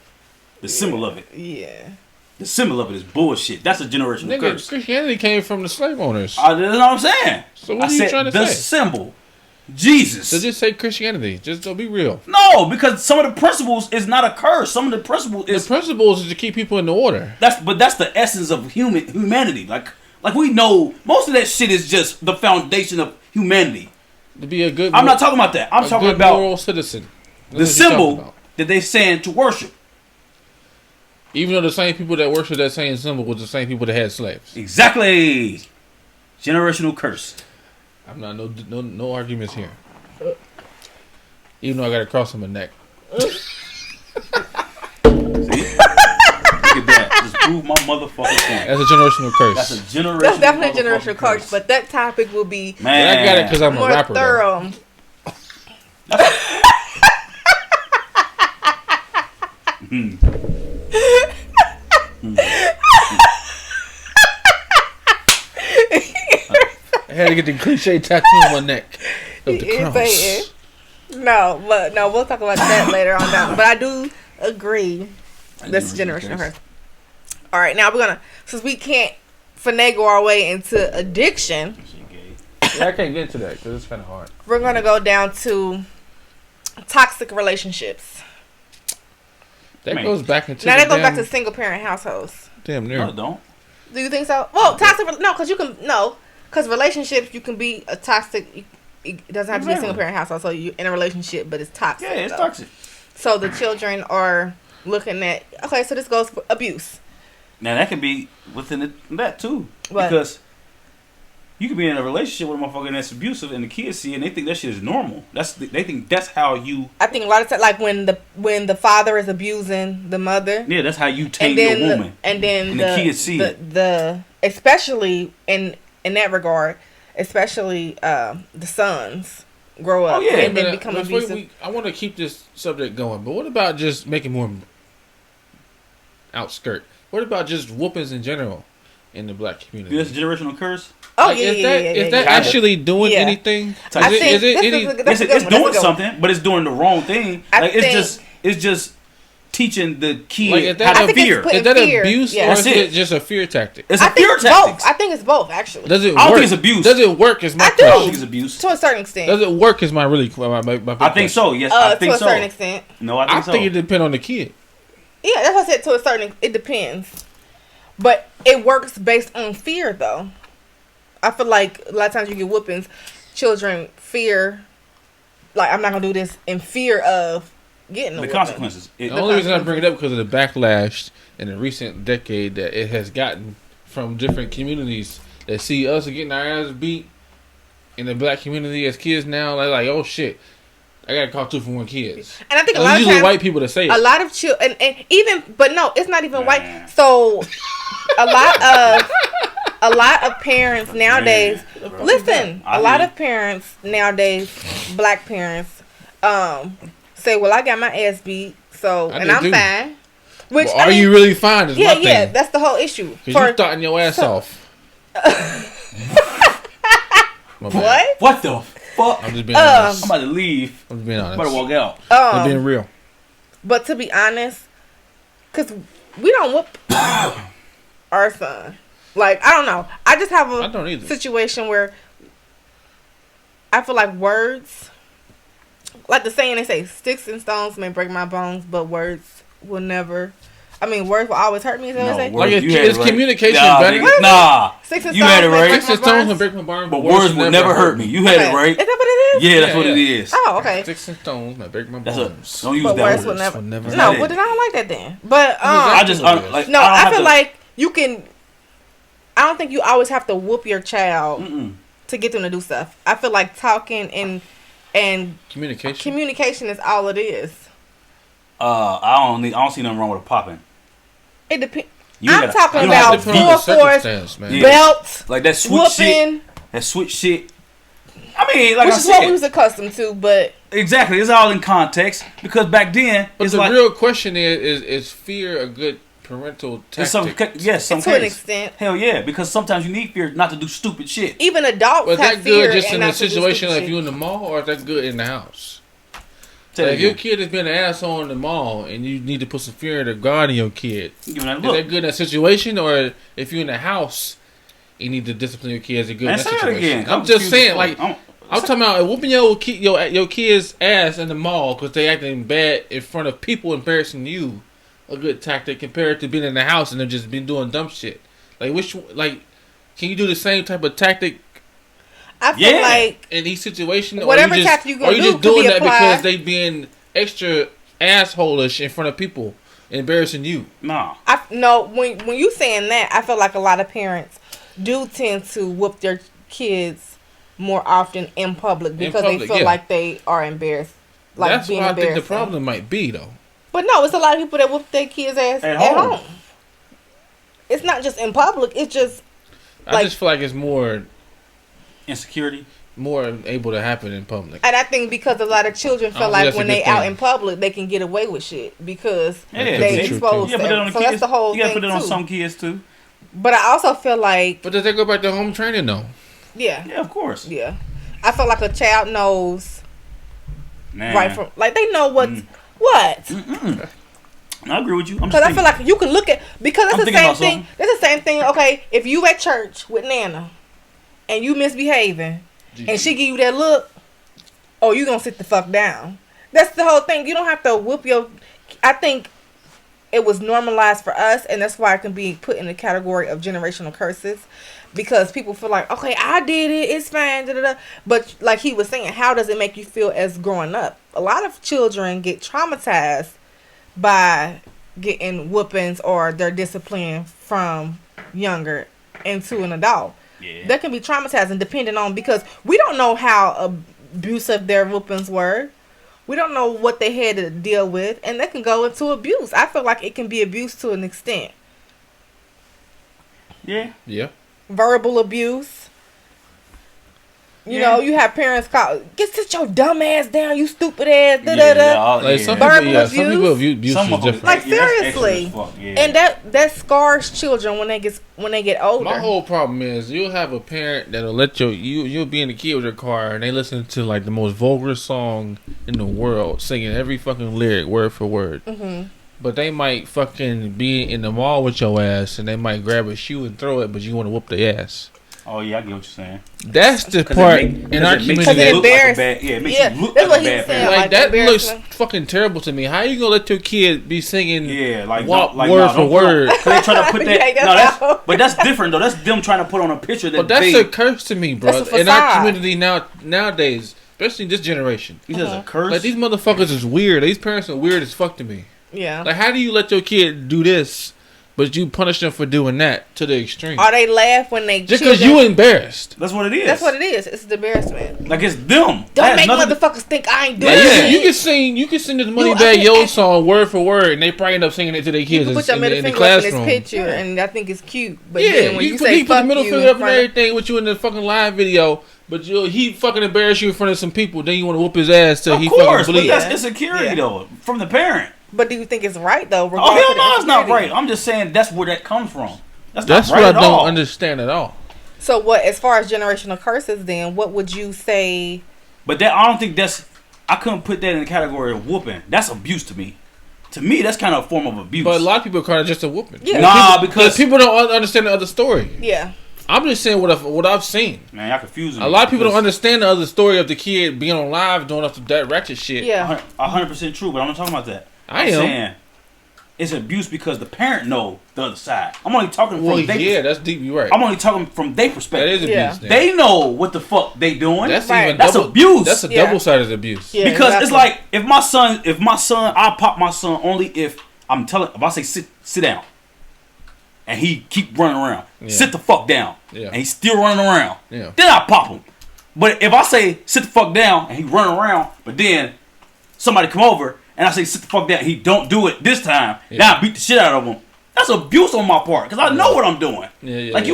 The symbol of it. Yeah. The symbol of it is bullshit. That's a generational Nigga, curse. Christianity came from the slave owners. That's what I'm saying. So what I are you said trying to the say? symbol, Jesus. So just say Christianity. Just don't be real. No, because some of the principles is not a curse. Some of the principles The is principles is to keep people in the order. that's the essence of humanity. Like Like we know most of that shit is just the foundation of humanity. To be a good, I'm not talking about that. I'm talking about moral citizen. the That's what you're talking symbol about. that they saying to worship. Even though the same people that worship that same symbol was the same people that had slaves. Exactly. Generational curse. I'm not no arguments here. Even though I got a cross on my neck. Look at that. Just prove my motherfucking point. That's a generational curse. That's a generational. That's definitely a generational motherfucking curse, but that topic will be Man, But I got it because I'm a more rapper. Though. thorough. I had to get the cliche tattoo on my neck of the It's cross. No, we'll talk about that later on down. But I do agree that's generational curse. All right, now we're gonna, since we can't finagle our way into addiction, Yeah, I can't get into that because it's kind of hard. we're gonna go down to toxic relationships. That Man. goes back into Now the that goes back damn, to single parent households. damn No, near. it don't. Do you think so? Well, because relationships you can be a toxic. It doesn't have to be a single parent household, so you're in a relationship, but it's toxic. Yeah, it's though. toxic. So the children are looking at, okay, so this goes for abuse. Now that could be within that too, What? because you could be in a relationship with a motherfucker that's abusive, and the kids see it and they think that shit is normal. They think that's how you. I think a lot of times, like when the father is abusing the mother, Yeah, that's how you and tame then your woman. and then And the kids see it. the especially in that regard, especially the sons grow up Oh, yeah. and then But, become before abusive. I want to keep this subject going, but what about just making more outskirt? What about just whoopings in general in the black community? This generational curse. Oh Like, yeah, is yeah, that, yeah, is yeah, that yeah. actually doing Yeah. anything? I Is think it this any? is a- It's that's a good one, that's a doing good one. something, but it's doing the wrong thing. I Like think- it's just teaching the kid Like, is that- how I to think it's fear. put- Is that fear, abuse yeah. or is That's it it. just a fear tactic? It's I a think fear it's tactic. both. I think it's both actually. Does it I don't work? think it's abuse. Does it work? Is my I do. I don't question. think it's abuse. To a certain extent. Does it work? Is my really my big I think question. so. Yes, I to think a so. certain extent. No, I think I so. think it depends on the kid. Yeah, that's what I said. To a certain, it depends, but it works based on fear, though. I feel like a lot of times you get whoopings, children fear, like I'm not gonna do this in fear of getting the whooping. consequences. The only reason I bring it up because of the backlash in the recent decade that it has gotten from different communities that see us getting our ass beat in the black community as kids now. They're like, oh shit, I got caught 2 for 1 kids. And I think a It's lot of usually times, white people that say a it. lot of children, and even, but no, it's not even Man. white. So a lot of parents nowadays. Man. Listen, I a lot hear of parents nowadays, black parents, say, "Well, I got my ass beat, so I and did I'm too. fine." Which Well, I are mean, you really fine? Is Yeah, my yeah, thing. that's the whole issue. Because you starting your ass off. My bad. What? What the fuck? I'm just being honest. I'm about to leave. I'm just being I'm about to honest. walk out. I'm being real. But to be honest, because we don't whoop our son. Like, I don't know. I just have I a don't either. situation where I feel like words, like the saying they say, sticks and stones may break my bones, but words will never. I mean, words will always hurt me. Is that what they say? words- Like, you had it's it right. communication Nah, better. nigga, nah. Sticks and You stones had it may right. break Sticks my and stones will bones. break my barn, But words will never hurt me. You had Okay. it right. Is that what it is? Yeah, that's Yeah, what it yeah. is. Oh, okay. Sticks and stones may break my That's a bones. don't use But that words word. will never. will never No, hurt. well, then I don't like that then. But I just like no, don't I have feel to- like you can. I don't think you always have to whoop your child Mm-mm. to get them to do stuff. I feel like talking and Communication. communication is all it is. I don't see nothing wrong with a popping. It depends. You I'm gotta- talking you You don't don't have about to put on the full force, circumstance, man. Yeah. belts, like that switch shit. whooping, That switch shit. I mean, like which I is what we said, was accustomed to. But exactly. It's all in context because back then But it's the like real question is fear a good parental in some tactic? yes, some to an case. extent, Hell yeah, because sometimes you need fear not to do stupid shit. even adults Was have that fear good just and in not the to do situation stupid if you in the mall, or is that good in the house? Tell Like, if you, your kid has been an asshole in the mall and you need to put some fear to guard in your kid, give me that is look. that good in that situation? Or if you're in the house, you need to discipline your kids, is it good Man, in that say that situation? again. I'm just confused saying, as like, fuck. I'm talking about whooping your kid's ass in the mall because they acting bad in front of people embarrassing you. A good tactic compared to being in the house and them just been doing dumb shit. Like can you do the same type of tactic I feel like in each situation? Whatever or you tactic you just, gonna or you do just could doing be that applied. because they being extra asshole-ish in front of people, embarrassing you? Nah. no, when you saying that, I feel like a lot of parents do tend to whoop their kids more often in public because they public, feel yeah. like they are embarrassed, like That's being what I think the embarrassed. problem might be, though. But no, it's a lot of people that whoop their kids' ass At at home. home. It's not just in public. It's just I Like- just feel like it's more Insecurity. able to happen in public. and I think because a lot of children I feel don't think like that's a when good they out thing. in public, they can get away with shit because Yeah, That could they be true, exposed too. Yeah, to put that on them. the So kids. that's the whole You gotta thing put it on too. some kids too. But I also feel like, But does they go back to home training, though? yeah, Yeah, of course. yeah. I feel like a child knows Man. right from, like they know what. Mm. What? I agree with you. I'm Because just I feel like you can look at, because I'm it's the thinking same about thing. something. It's the same thing. Okay, if you at church with Nana and you misbehaving and she give you that look, oh, you gonna sit the fuck down. That's the whole thing. You don't have to whoop your. I think it was normalized for us, and that's why it can be put in the category of generational curses. Because people feel like, okay, I did it, it's fine, da, da, da. But like he was saying, how does it make you feel as growing up? A lot of children get traumatized by getting whoopings or their discipline from younger into an adult. Yeah. That can be traumatizing depending on, because we don't know how abusive their whoopings were. We don't know what they had to deal with, and that can go into abuse. I feel like it can be abuse to an extent. Yeah. Yeah. Verbal abuse. You Yeah. know, you have parents call, sit your dumb ass down, you stupid ass, da da Yeah, da. all- Like yeah. some Verbal people, some people abuse Some is of them- different. Like, yeah, that's extra seriously. as fuck, yeah. And that scars children when they get older. My whole problem is you'll have a parent that'll let you'll be in the kid with your car and they listen to like the most vulgar song in the world, singing every fucking lyric word for word. Mm-hmm. But they might fucking be in the mall with your ass and they might grab a shoe and throw it, but you want to whoop their ass. Oh yeah, I get what you're saying. That's the 'Cause part it make- in our 'cause it makes community. you look like a embarrassed. bad- yeah, it makes Yeah, you look that's like what a he was bad saying, parent. Like like that looks embarrassment. fucking terrible to me. How you gonna let your kid be singing Yeah, like, walk, like word no, for don't put on- word? 'cause they try to put that. Yeah, that's no, how- but that's different though. That's them trying to put on a picture that But that's they. a curse to me, bro. That's a In our facade. community nowadays, especially this generation. He says a curse. Like these motherfuckers is weird. These parents are weird as fuck to me. Yeah. Like, how do you let your kid do this, but you punish them for doing that to the extreme? Or they laugh when they Just because children- you embarrassed. That's what it is. That's what it is. It's the embarrassment. Like it's them. Don't That make has nothing- motherfuckers think I ain't doing Like, Yeah. it. you can sing this You- Moneybag Yo song word for word, and they probably end up singing it to their You kids can put your in middle the finger up in classroom. this picture, Yeah. and I think it's cute. But Yeah, then when you put, say he put fuck the middle you finger in up and front of, everything with you in the fucking live video, but he fucking embarrass you in front of some people. Then you want to whoop his ass till Of he course, fucking but bleeds. that's Yeah. insecurity Yeah. though from the parent. but do you think it's right though? Oh regardless hell of no, the it's not insecurity? right. I'm just saying that's where that comes from. That's That's not what right I at don't all. understand at all. So what, as far as generational curses, then what would you say? But that I don't think that's. I couldn't put that in the category of whooping. That's abuse to me. To me, that's kind of a form of abuse. But a lot of people call it just a whooping. Yeah. Nah, People- because people don't understand the other story. Yeah, I'm just saying what I've seen. man, y'all confusing me. A lot of people don't because understand the other story of the kid being on live doing up that ratchet shit. yeah. 100% true, but I'm not talking about that. I I'm am. saying it's abuse because the parent know the other side. I'm only talking Well, from their yeah, that's deep. You're right. I'm only talking from their That perspective. is abuse. Yeah. then. They know what the fuck they doing. That's Right. even That's double, abuse. That's a Yeah. double-sided abuse. Yeah. Because it's exactly. like if my son, I pop my son only if if I say sit down, and he keep running around, Yeah. sit the fuck down, Yeah. and he's still running around, Yeah. then I pop him. But if I say sit the fuck down and he running around, but then somebody come over and I say sit the fuck down, he don't do it this time, Yeah. now I beat the shit out of him. That's abuse on my part because I know what I'm doing. Yeah, Like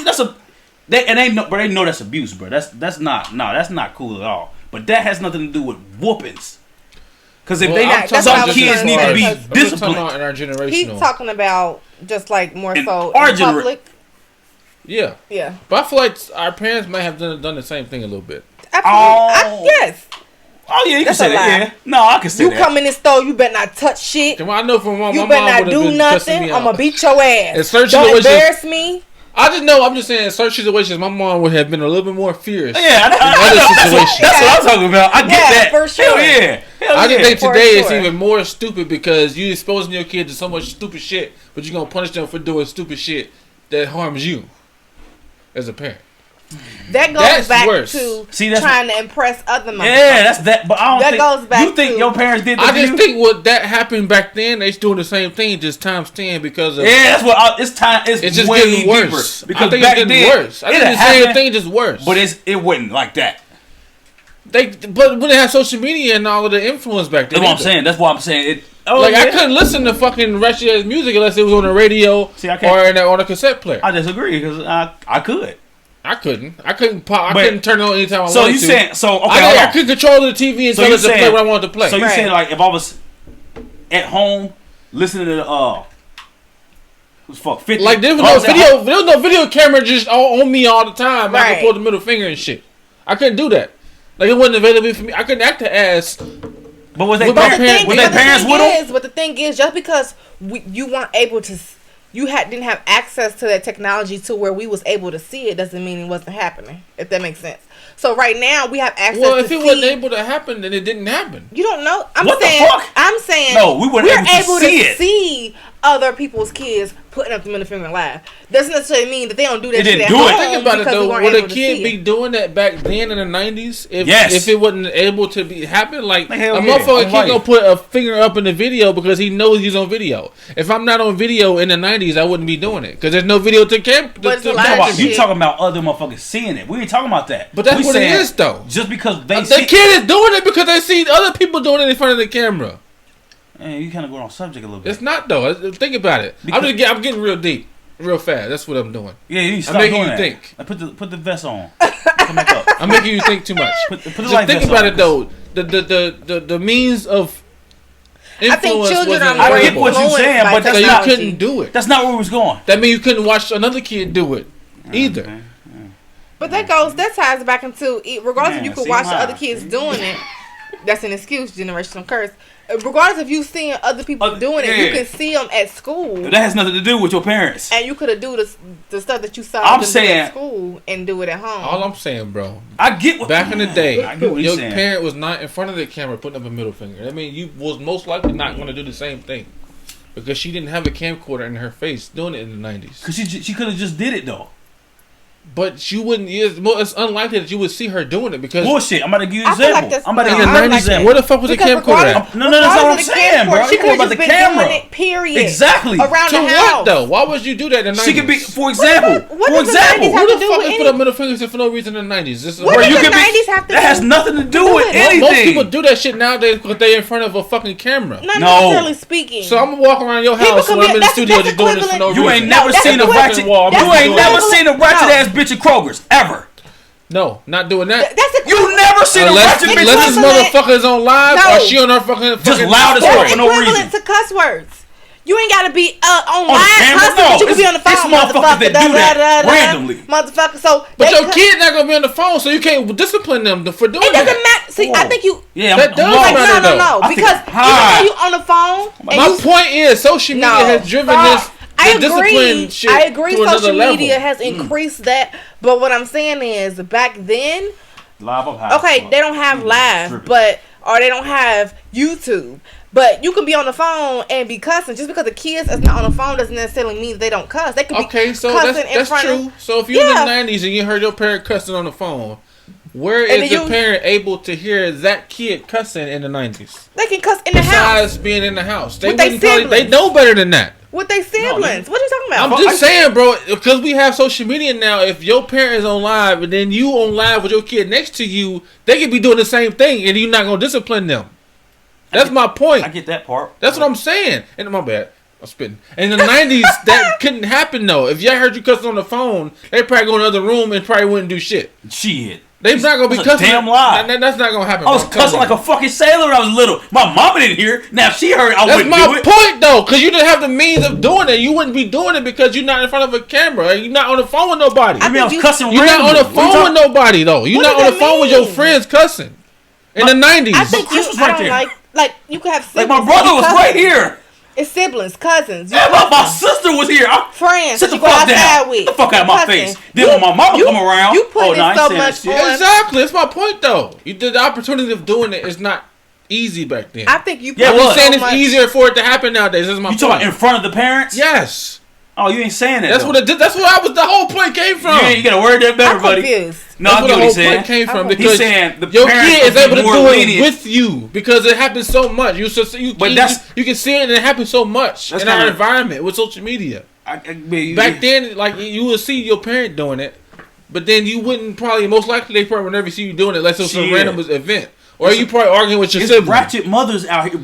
that's a. They know that's abuse, bro. That's not cool at all. But that has nothing to do with whoopings. Because if Well, they I'm talking that's some what I was kids trying need to to say, be because- I'm just talking disciplined. about in our generational. He's talking about just like more In so our in public. Yeah, Yeah, but I feel like our parents might have done the same thing a little bit. absolutely. Oh. Yes, Oh yeah, you can That's say a that. lie. Yeah, no, I can say you that. come in this store, you better not touch shit. Come on, I know from my You mom better would not have do been cussing nothing. me I'm out. gonna beat your ass. In certain Don't situations- embarrass me. I just know. I'm just saying, in certain situations, my mom would have been a little bit more fierce. Yeah, I know. other situations. That's what I'm talking about. I get Yeah, that for sure. Hell yeah. Hell I just yeah. think For today it's sure. even more stupid because you exposing your kid to so much stupid shit, but you're gonna punish them for doing stupid shit that harms you. as a parent. That goes That's back worse. to See, that's trying to impress other motherfuckers. Yeah, that's that. But I don't That think goes back you think to- your parents did that I to just you? think what that happened back then, they doing the same thing, just times 10 because of. Yeah, that's what it's time. It's It's just way getting worse. deeper because I think back it's getting then, worse. I think it the same happened, thing, just worse. but it wasn't like that. But when they had social media and all of the influence back then, That's what I'm saying. That's why I'm saying it. Oh, Like yeah. I couldn't listen to fucking ratchet ass music unless it was on the radio See, I can't- or on a cassette player. I disagree because I could. I couldn't pop. I But- couldn't turn it on anytime I So wanted you to. saying so? Okay, I hold on. could control the TV and So tell you it to play saying- what I wanted to play. So you Right. saying like if I was at home listening to who's fuck 50? Like there was if I no at video. home- There was no video camera just all on me all the time. I Right. could pull the middle finger and shit. I couldn't do that. Like it wasn't available for me. I couldn't act the ass. But was they But my parents? parents- Was but they the parents with them? But the thing is, just because you weren't able to, didn't have access to that technology to where we was able to see it, doesn't mean it wasn't happening. If that makes sense. So right now we have access. Well, to if it see, wasn't able to happen, then it didn't happen. you don't know. I'm What the saying. fuck? I'm saying. No, we weren't we're able to see it. see other people's kids putting up the middle finger live. Doesn't necessarily mean that they don't do that. They shit didn't at do it. home Think about it because we though. weren't Would a able to kid see be it. doing that back then in the 90s? Yes. If it wasn't able to be happen, like Hell a yeah. motherfucker I'm can't right. go put a finger up in the video because he knows he's on video. If I'm not on video in the 90s, I wouldn't be doing it because there's no video to camp. But it's a lot Talk of about- shit. you talking about other motherfuckers seeing it? We ain't talking about that. But that's We what it saying is, though. Just because they The see, kid is doing it because they see other people doing it in front of the camera. Man, you kind of going on subject a little bit. It's not though. Think about it. Because- I'm getting real deep, real fast. That's what I'm doing. Yeah, you need to I'm stop making doing you that. think. Like, put the vest on. Come back up. I'm making you think too much. Put the Just life think vest about on. it though. The means of I think influence children wasn't are more I get what you're influenced saying, by but that's so you not- technology. couldn't do it. That's not where we was going. That means you couldn't watch another kid do it either. Okay. But that ties back into regardless if you Man, could see, watch the why? other kids doing it. That's an excuse, generational curse. Regardless if you seeing other people doing it, you yeah. can see them at school, That has nothing to do with your parents. and you could have do the stuff that you saw I'm them do saying- at school and do it at home. All I'm saying, bro. I get what Back in the day, I get what you're your saying. parent was not in front of the camera putting up a middle finger. I mean, you was most likely not going to do the same thing because she didn't have a camcorder in her face doing it in the 90s. Cause she could have just did it though. But you wouldn't. It's unlikely that you would see her doing it because Bullshit. I'm about to give you an I feel like example. that's I'm about to no, give you I an like example. where the fuck was the Because camcorder regardless- at? No, that's not what I'm regardless of the saying, bro. camcorder, I'm She talking could about have the just been camera. doing it, period. Exactly. Around To the what house. though? Why would you do that in the 90s? She could be, for example. What For does the example. 90s have Who to the do fuck with is any- put up middle fingers for no reason in the 90s? This is What where does you the could be. 90s have to That do? has nothing to do with Most people anything. do that shit nowadays because they in front of a fucking camera. Not No. necessarily speaking. So I'm gonna walk around your People house could when be- I'm in the that's- studio that's just doing this for no equivalent. reason. You ain't No, never that's seen a equivalent. ratchet. Wall. You ain't never equivalent. seen a ratchet No. ass bitch at Kroger's ever. No, not doing that. That's a You never seen a Unless, ratchet bitch. unless this equivalent- motherfucker is on live No. or she on her fucking loud as story. fuck for no reason. equivalent to cuss words. You ain't gotta be on the live camera? cussing, No, but you can be it's- on the phone. it's motherfuckers that do that randomly. Motherfucker, so But they your cuss- kid not gonna be on the phone, so you can't discipline them for doing It doesn't that. matter. See, I think you. Yeah, That I'm does lost. matter. No, though. I think because it's even high. though you on the phone, and My you, point is, social media No. has driven Stop. this. I the discipline agree. shit I agree. to another Social media level. has increased that, but what I'm saying is, back then, Live up high. okay, they don't have live, Tripping. or they don't have YouTube. But you can be on the phone and be cussing. Just because the kids is not on the phone doesn't necessarily mean that they don't cuss. They could be Okay, so cussing in that's front true. of. So if you're Yeah. in the 90s and you heard your parent cussing on the phone, where And is then the you- parent able to hear that kid cussing in the 90s? They can cuss in the house Besides being in the house, they With they wouldn't probably, they siblings. know better than that. with their siblings. What are you talking about? I'm just saying, bro, because we have social media now. If your parent is on live and then you on live with your kid next to you, they could be doing the same thing, and you're not gonna discipline them. That's my point. I get that part. That's what I'm saying. And my bad, I'm spitting. In the 90s, that couldn't happen though. If y'all heard you cussing on the phone, they probably go in another room and probably wouldn't do shit. Shit. They're not gonna be That's a cussing. damn lie. That's not gonna happen. I was bro. I'm telling cussing like you. a fucking sailor when I was little. My mama didn't hear it. Now if she heard it, I That's wouldn't do my it. point though, because you didn't have the means of doing it. You wouldn't be doing it because you're not in front of a camera. You're not on the phone with nobody. I mean, I was you- cussing You're not on the randomly. What you phone with talking- nobody though. You're What not does on the that phone with your mean? friends cussing. In the 90s. I think Chris you. was I right don't there. like you could have Like siblings. my brother and was cousins. right here. It's siblings, cousins. You Yeah, my cussing. sister was here. Friends. Sit the that you go fuck outside down. with. Get the fuck out of my Cussing. face. Then when my mama you- come around, you putting nah, I ain't so saying much that shit. on- Exactly. That's my point though. The opportunity of doing it is not easy back then. I think you. Yeah, put well, I'm saying so it's much- easier for it to happen nowadays. This is my You point. talking about in front of the parents? Yes. Oh, you ain't saying that. That's though. what that's what I was. The whole point came from. You gotta word that better, I'm buddy. confused. No, That's I where get the what whole he's saying. point came from He's because saying the your parents kid is will able be to more do lenient. it with you because it happens so much. You can see it and it happens so much That's in our kinda- environment with social media. Back then, like you would see your parent doing it, but then you wouldn't probably most likely they probably would never see you doing it unless it was some Shit. random event. Or you probably arguing with your it's sibling. ratchet mothers out here.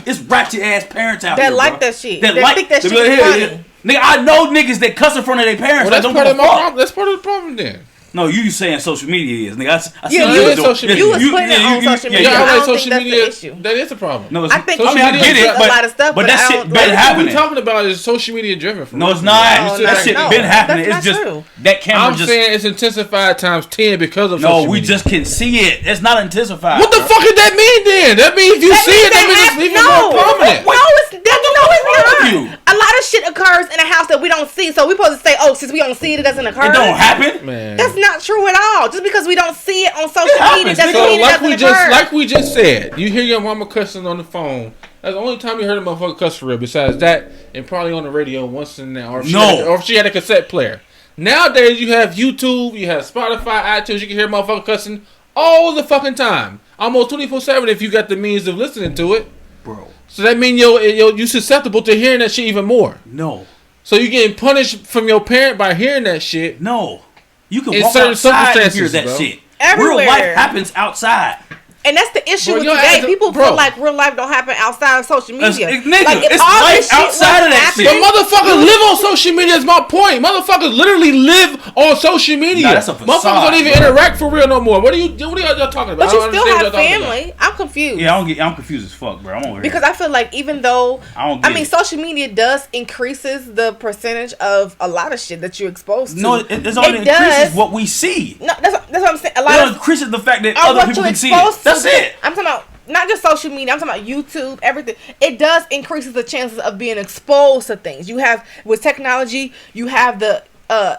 It's ratchet ass parents out That here. like bro. that shit. That think that they shit be like, is "Hey, funny." Nigga, I know niggas that cuss in front of their parents. Well, Like, that's don't part give of a my fuck. problem. That's part of the problem then. No, you saying social media is, nigga. I see Yeah, niggas you was doing- social media. You was putting it on social media. Yeah, I I don't like think social that's media. the issue. That is a problem. No, I think I mean, I social get media it, does but a lot of stuff, but but that I shit don't been like- What happening. we talking about is social media driven. For No, it's real. not. No, that that's shit not- been happening. that's It's not just true. that camera I'm just. saying it's intensified times 10 because of No, social we media. just can see it. It's not intensified. What the bro. fuck did that mean then? That means if you see it, that means it's even more prominent. No, it's with you? not. A lot of shit occurs in a house that we don't see, so we supposed to say, "Oh, since we don't see it, it doesn't occur." It don't happen. Man. That's not true at all. Just because we don't see it on social media happens, doesn't nigga. mean it doesn't occur. Like we just said, you hear your mama cussing on the phone. That's the only time you heard a motherfucker cuss for real. Besides that, and probably on the radio once in there, or if she had a cassette player. Nowadays, you have YouTube, you have Spotify, iTunes. You can hear motherfucker cussing all the fucking time, almost 24/7 if you got the means of listening to it. Bro. So that means you susceptible to hearing that shit even more. No. So you getting punished from your parent by hearing that shit. No. You can In walk certain outside and hear circumstances, that bro. shit. Everywhere. Real life happens outside. And that's the issue Bro, with your today. ass- People bro. feel like real life don't happen outside of social media. Nigga, if it's all life this shit outside of was that shit. But happening- motherfuckers live on social media is my point. Motherfuckers literally live on social media. Nah, that's a facade, motherfuckers don't even bro. interact for real no more. What are y'all talking about? But I you don't still understand have what y'all talking family. I'm confused. Yeah, I'm confused as fuck, bro. I'm over here. Because I feel like even though I mean, social media does increases the percentage of a lot of shit that you're exposed to. no, it only It increases does. what we see. No, that's what I'm saying. A It lot only of increases the fact that of other what people you're can see it. exposed to. That's it. I'm talking about not just social media. I'm talking about YouTube, everything. It does increases the chances of being exposed to things. You have with technology, you have the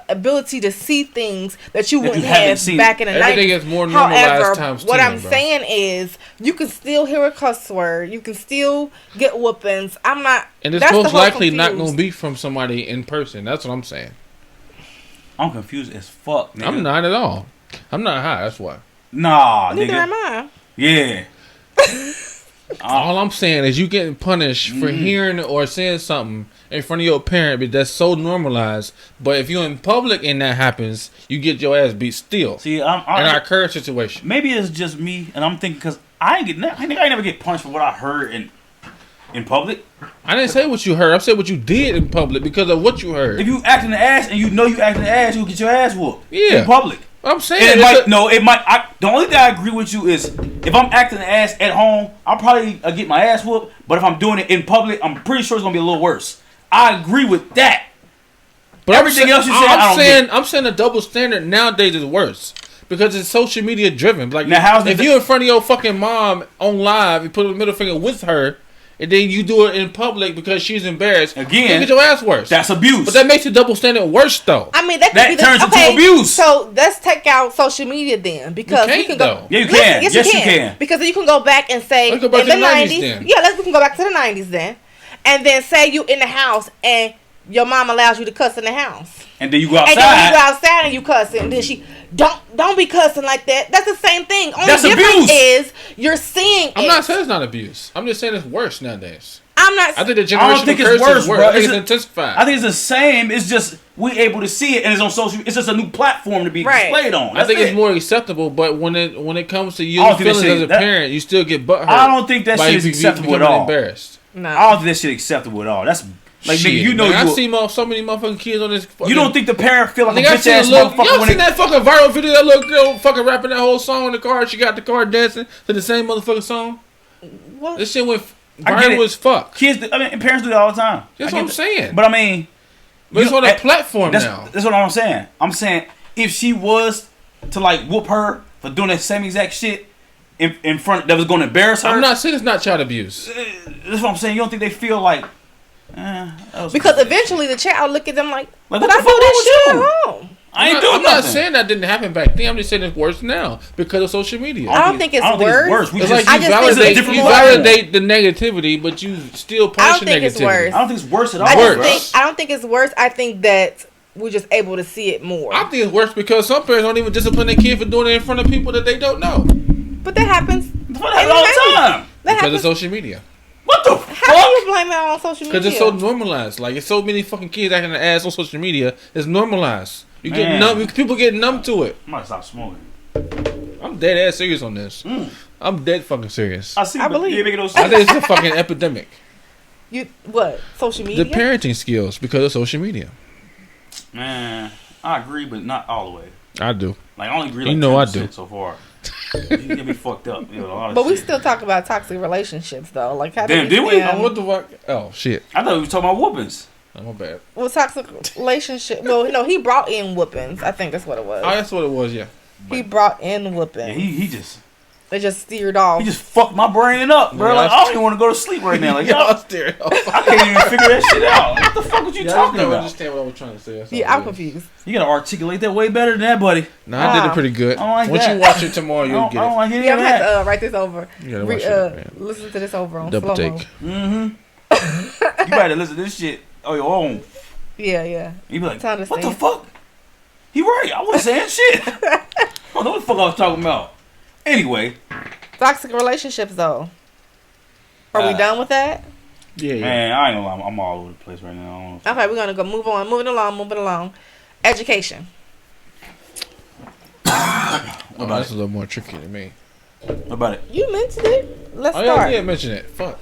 ability to see things that you wouldn't haven't have seen. back in the night. Everything is more normalized However, times what 10, I'm bro. saying is, you can still hear a cuss word. You can still get whoopings. I'm not. And it's that's the most whole likely not confused. going to be from somebody in person. That's what I'm saying. I'm confused as fuck, nigga. I'm not at all. I'm not high. That's why. Nah, Neither nigga. am I. Yeah. All I'm saying is you getting punished for hearing or saying something in front of your parent, but that's so normalized. But if you're in public and that happens, you get your ass beat still. See, in our current situation. maybe it's just me, and I'm thinking because I never get punished for what I heard in public. I didn't say what you heard. I said what you did in public because of what you heard. If you acting the ass and you know you acting the ass, you'll get your ass whooped. Yeah. In public. I'm saying And it might. The only thing I agree with you is if I'm acting the ass at home, I'll probably get my ass whooped. But if I'm doing it in public, I'm pretty sure it's gonna be a little worse. I agree with that. But everything else you said, I don't I'm saying the double standard nowadays is worse because it's social media driven. Like Now, how's if the- you in front of your fucking mom on live, you put a middle finger with her, and then you do it in public because she's embarrassed. Again, you get your ass worse. That's abuse. But that makes the double standard worse though. I mean, that turns into abuse. So let's take out social media then, because You we can't, can go. though. Yeah, you Listen, can. Yes, you can. Because you can go back and say Let's go back in to the the 90s 90s. then. Yeah, we can go back to the 90s then, and then say you in the house and your mom allows you to cuss in the house, and then you go and outside. then you go outside and you cussing, and then she don't be cussing like that. That's the same thing. Only That's difference abuse. is you're seeing. I'm it. not saying it's not abuse. I'm just saying it's worse nowadays. I'm not. I think the I generation don't think of it's curse worse, is worse. bro. I think It's it's intensified. I think it's the same. It's just we able to see it, and it's on social. It's just a new platform to be Right. displayed on. I think That's it's it. more acceptable, but when it comes to I your don't think that feelings shit- as a that- parent, you still get butthurt. I don't think that by shit is you acceptable at becoming all. Embarrassed. No. I don't think that shit acceptable at all. That's like Shit, nigga, you know man, you. I see so many motherfucking kids on this. You don't think the parent feel like a Nigga, I bitch seen ass y'all motherfucker when seen it, that fucking viral video? That little girl fucking rapping that whole song in the car. She got the car dancing to the same motherfucking song. What? This shit went I get viral it. as fuck. kids? I mean, parents do that all the time. That's I what I'm get saying. But I mean, But it's you- on a platform that's, now. That's what I'm saying. I'm saying if she was to like whoop her for doing that same exact shit in front that was going to embarrass her. I'm not saying it's not child abuse. That's what I'm saying. You don't think they feel like? That was Because some shit. eventually the child look at them like, Like, but what I the do fuck this shit wrong with at you? home. I ain't doing I'm nothing. not saying that didn't happen back then. I'm just saying it's worse now because of social media. I don't think it's worse. We It's just, like you I just think it's validate the negativity, but you still I push don't the think it's negativity. worse. I don't think it's worse at all. I Worse. don't think it's worse. I think that we're just able to see it more. I think it's worse because some parents don't even discipline their kid for doing it in front of people that they don't know But that happens. What the hell all the time? That because happens. of social media. What the How do you fuck? blame it on social media? Because it's so normalized. Like, it's so many fucking kids acting an ass on social media. It's normalized. You get Man. numb. People get numb to it. I might stop smoking. I'm dead ass serious on this. I'm dead fucking serious. I see. I but believe. you ain't making no I sense. think it's a fucking epidemic. You what? Social media? The parenting skills because of social media. Man, I agree, but not all the way. I do. Like I only agree. You Like know I 10% do. so far. You get me fucked up. You know, a lot of But we shit. still talk about toxic relationships though. Like how Damn, do did we? stand- Oh, what the fuck? Oh shit. I thought we were talking about whoopings. Oh, my bad. Well, toxic relationship. Well, no, he brought in whoopings. I think that's what it was. Oh, that's what it was. Yeah. He brought in whoopings. Yeah, he just They just steered off. he just fucked my brain up, bro. Yeah, Like I don't even want to go to sleep right now. Like Y'all y'all, stereo. I can't even figure that shit out. What the fuck was you talking I about? understand what I was trying to say. That's all yeah, I'm it is. confused. You gotta articulate that way better than that, buddy. No, I did Wow. it pretty good. I don't like Once that. you watch it tomorrow, I you'll don't, get I don't it. like any Yeah, of I'm gonna have that. to write this over. You gotta watch it, man. Listen to this over on Double slow mo. take. You better listen to this shit on your own. Yeah, yeah. You be like, To what the understand. fuck? He right. I wasn't saying shit. I don't know what the fuck I was talking about. Anyway, Toxic relationships though. Are we done with that? Yeah, yeah. man, I ain't gonna lie. I'm all over the place right now. I don't know. Okay, we're gonna go move on. Moving along. Education. Oh, that's a little more tricky to me. What about it? You mentioned it. Let's Oh, yeah, start. yeah, mention it. Fuck.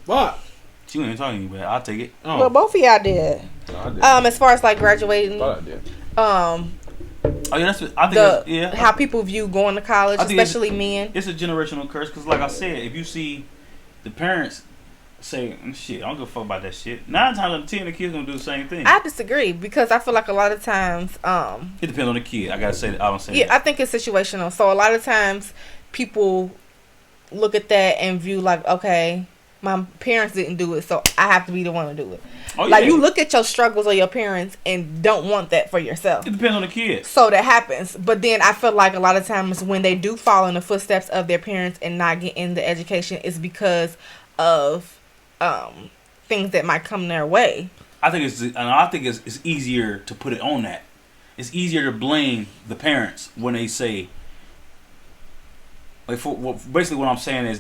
What? She wasn't even talking to you, but I'll take it. Oh, Well, both of y'all did. no, I did. As far as like graduating, Thought I did. Oh yeah, that's. I think. the That's, yeah. how people view going to college, I think it's- especially men. It's a generational curse because, like I said, if you see the parents say, "Shit, I don't give a fuck about that shit," 9 times out of 10, the kids gonna do the same thing. I disagree because I feel like a lot of times, It depends on the kid. I gotta say that. I don't say yeah, that. I think it's situational. So a lot of times people look at that and view like, okay, my parents didn't do it, so I have to be the one to do it. Oh, Like yeah. you look at your struggles of your parents and don't want that for yourself. It depends on the kid. So that happens. But then I feel like a lot of times when they do follow in the footsteps of their parents and not get into education is because of things that might come their way. I think it's easier to put it on that. It's easier to blame the parents when they say, like, basically what I'm saying is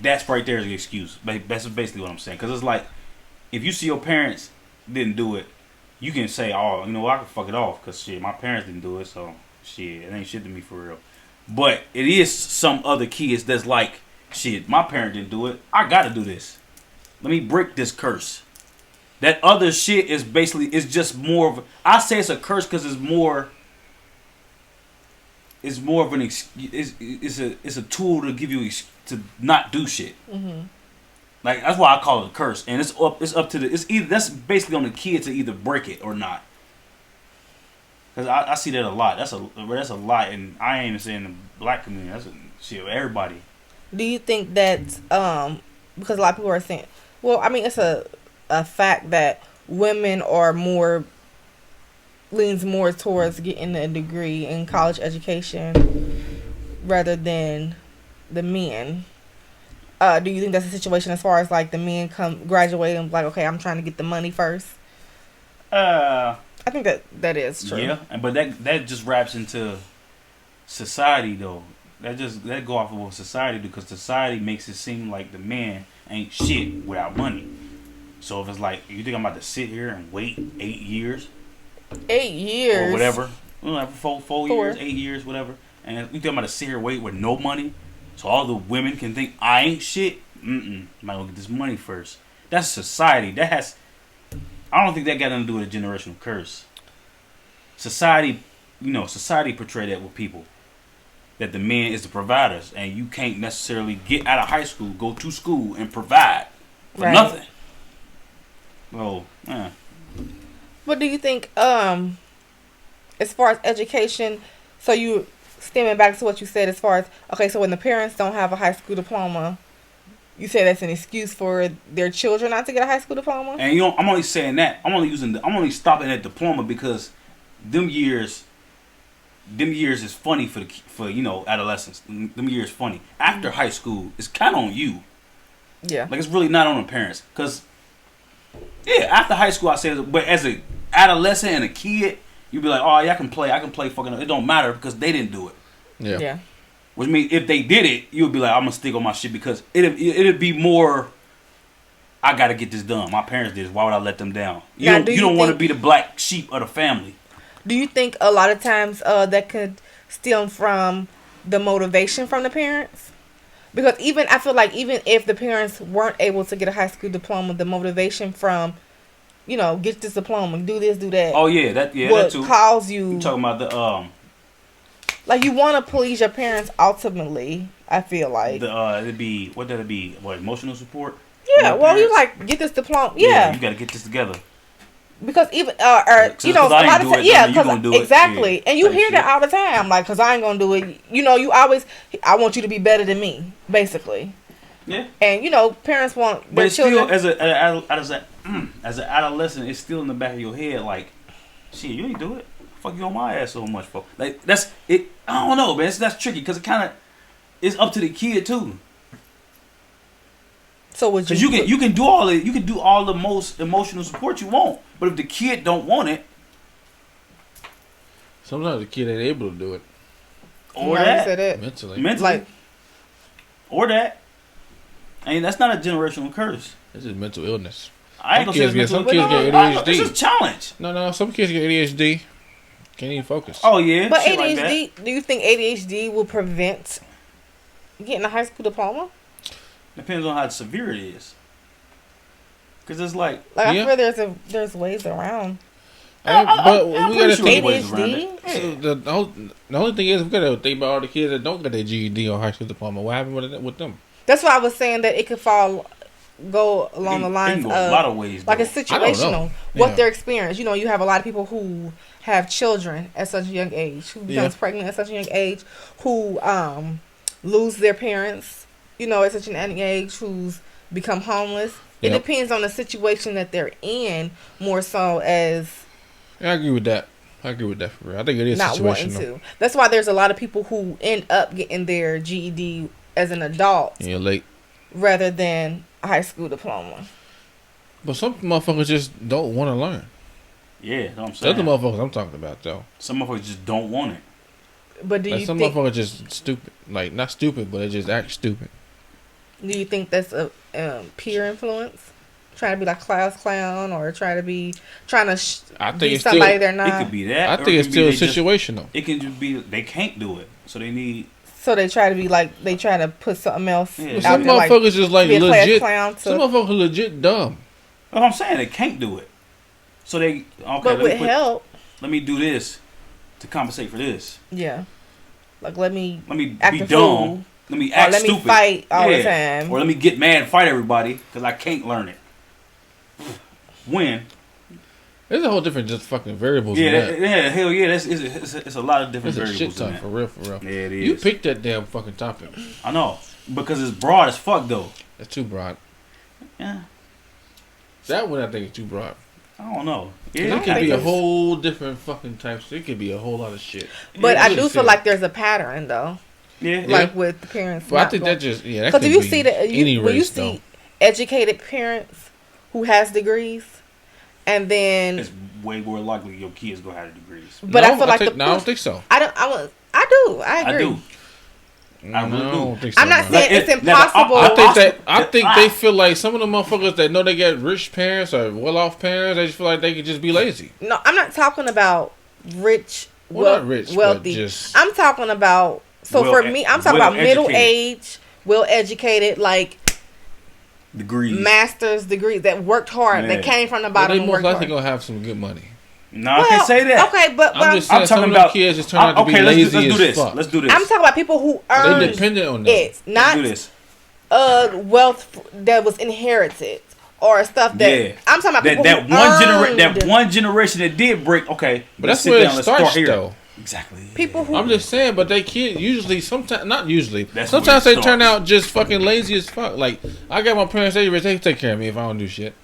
that's right there is the excuse. That's basically what I'm saying. Because it's like, if you see your parents didn't do it, you can say, oh, you know what, I can fuck it off because shit, my parents didn't do it, so shit, it ain't shit to me for real. But it is some other kids that's like, shit, my parent didn't do it, I gotta do this. Let me break this curse. That other shit is basically, it's just more of, I say it's a curse because it's more of an it's a tool to give you to not do shit. Mm-hmm. Like that's why I call it a curse, and it's up to that's basically on the kid to either break it or not. Cause I see that a lot. That's a lot, and I ain't even saying the black community. That's shit. Everybody. Do you think that because a lot of people are saying, well, I mean, it's a fact that women are leans more towards getting a degree in college education rather than the men. Do you think that's a situation as far as like the men come graduate and like, okay, I'm trying to get the money first? I think that is true. Yeah, but that just wraps into society though. That go off of what society do, because society makes it seem like the man ain't shit without money. So if it's like, you think I'm about to sit here and wait 8 years 8 years or whatever, four Four. years, 8 years, whatever, and you think I'm about to sit here and wait with no money, so all the women can think I ain't shit? I'm not gonna get this money first. That's society. I don't think that got nothing to do with a generational curse. Society portray that with people. That the man is the providers, and you can't necessarily get out of high school, go to school, and provide for Right. nothing. Well, yeah. What do you think, as far as education, so you stemming back to what you said as far as, okay, so when the parents don't have a high school diploma, you say that's an excuse for their children not to get a high school diploma? And I'm only saying that. I'm only stopping at diploma because them years is funny for adolescence. Them years funny. After high school, it's kind of on you. Yeah. Like, it's really not on the parents. Because, yeah, after high school, I say, but as a adolescent and a kid, you'd be like, oh, yeah, I can play fucking, it don't matter because they didn't do it. Yeah. Yeah. Which means if they did it, you would be like, I'm going to stick on my shit because it'd be more, I got to get this done. My parents did this. Why would I let them down? You don't want to be the black sheep of the family. Do you think a lot of times that could stem from the motivation from the parents? Because I feel like even if the parents weren't able to get a high school diploma, the motivation from, get this diploma, do this, do that. Oh yeah, that too. Cause you. I'm talking about the Like, you want to please your parents ultimately. I feel like it'd be what emotional support. Yeah, well, you like get this diploma. Yeah, you got to get this together. Because even a Cause lot of times, yeah, because exactly, it. And you hear that all the time, like, because I ain't gonna do it. You always, I want you to be better than me, basically. Yeah. And parents want but their it's children. Still as an adolescent, it's still in the back of your head, like, shit, you ain't do it. Fuck you on my ass so much for. Like, that's it. I don't know, man. That's tricky because it's up to the kid too. So would you? Because you can do all it. You can do all the most emotional support you want, but if the kid don't want it, sometimes the kid ain't able to do it. Or You that said it. Mentally. Like, or that. I mean, that's not a generational curse. This is mental illness. I ain't gonna say it's Some mental. kids get ADHD. It's a challenge. No, some kids get ADHD. Can't even focus. Oh yeah, but shit ADHD. like that. Do you think ADHD will prevent getting a high school diploma? Depends on how severe it is. Cause it's like I Yeah. feel there's ways around But we pretty gotta sure think. ways around ADHD. it. So the only thing is we gotta think about all the kids that don't get their GED or high school diploma. What happened with them? That's why I was saying that it could go along the It lines can of go a lot of ways. like though. it's I don't know. situational. What Yeah. their experience. You have a lot of people who have children at such a young age, who becomes pregnant at such a young age, who lose their parents, at such an young age, who's become homeless. It Yep. depends on the situation that they're in, more so as Yeah, I agree with that. For real. I think it is not wanting situational. to. That's why there's a lot of people who end up getting their GED as an adult And you're late. rather than a high school diploma. But some motherfuckers just don't want to learn. Yeah, that's what I'm That's saying. the motherfuckers I'm talking about, though. Some motherfuckers just don't want it. But do Like you some think? motherfuckers just stupid. Like, not stupid, but they just act stupid. Do you think that's a peer influence? Trying to be like class clown, or trying to be I think be it's somebody still. they're It not. could be that. I or think it it's could still be they just- situational. It can just be they can't do it, so they need. So they try to be like they try to put something else Yeah. out Some there, like motherfuckers just like be a class legit. clown. Some To, motherfuckers legit dumb. That's what I'm saying. They can't do it, so they okay. but with help, let me do this to compensate for this. yeah. Like let me Let me act be a dumb. fool. Let me Or act let me stupid. fight all the time. Or let me get mad and fight everybody because I can't learn it. When? There's a whole different just fucking variables Yeah, in that. hell yeah. It's a lot of different It's a shit variables in ton, that. for real, for real. Yeah, it is. You picked that damn fucking topic. I know because it's broad as fuck though. That's too broad. Yeah, That one I think is too broad. I don't know. 'Cause Yeah, it could be a it's- whole different fucking types. It could be a whole lot of shit. But Yeah, I really do feel serious. like there's a pattern though, yeah. like with the parents. But I not think going- that just that Because could if you be see that any when you race, see though. educated parents who has degrees, and then It's way more likely your kids gonna have degrees. but I feel like I don't think so. I do. I I agree. do. I really don't do. think so. I'm not bro. saying Like, it's it- now, impossible. I think they feel like some of the motherfuckers that know they got rich parents or well-off parents, they just feel like they could just be lazy. No, I'm not talking about rich, Well, not rich, but wealthy. just- I'm talking about. So Well, for me, I'm talking well about middle educated. age, well educated, like Degrees. master's degrees that worked hard. Yeah. That came from the Well, bottom they and most worked likely hard. gonna have some good money. No, I can't say that. Okay, but I'm just saying I'm some talking of them about kids just turn out to be okay, lazy let's do as this. fuck. Let's do this. I'm talking about people who They earned dependent on that. it, Let's not do this. wealth that was inherited or stuff that. Yeah. I'm talking about people That who that earned- one generation that did break. Okay, But let's that's sit where down, it let's starts, start here. though. Exactly. people who I'm just saying, but they kid usually sometimes not usually. That's Sometimes where they it turn starts. out just fucking lazy as fuck. Like I got my parents, they take care of me if I don't do shit.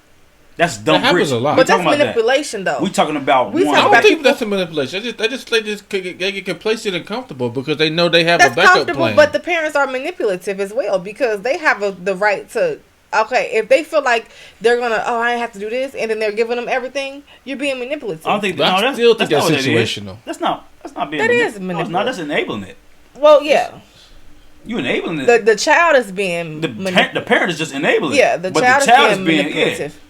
That's dumb. That happens rich. a lot. We But that's talking about that. manipulation, though. We talking about We one. talking I don't about think people- that's a manipulation. They just get complacent and comfortable because they know they have That's a backup comfortable, plan. but the parents are manipulative as well because they have the right to. Okay, if they feel like they're gonna, I have to do this, and then they're giving them everything, you're being manipulative. I don't think. But I No, that's, still think that's that's not what that is. situational. That's not. That's not being. That is No, it's not. That's enabling it. Well, yeah, You enabling it. the child is being The parent is just enabling. yeah, it. the But child the child is being manipulative.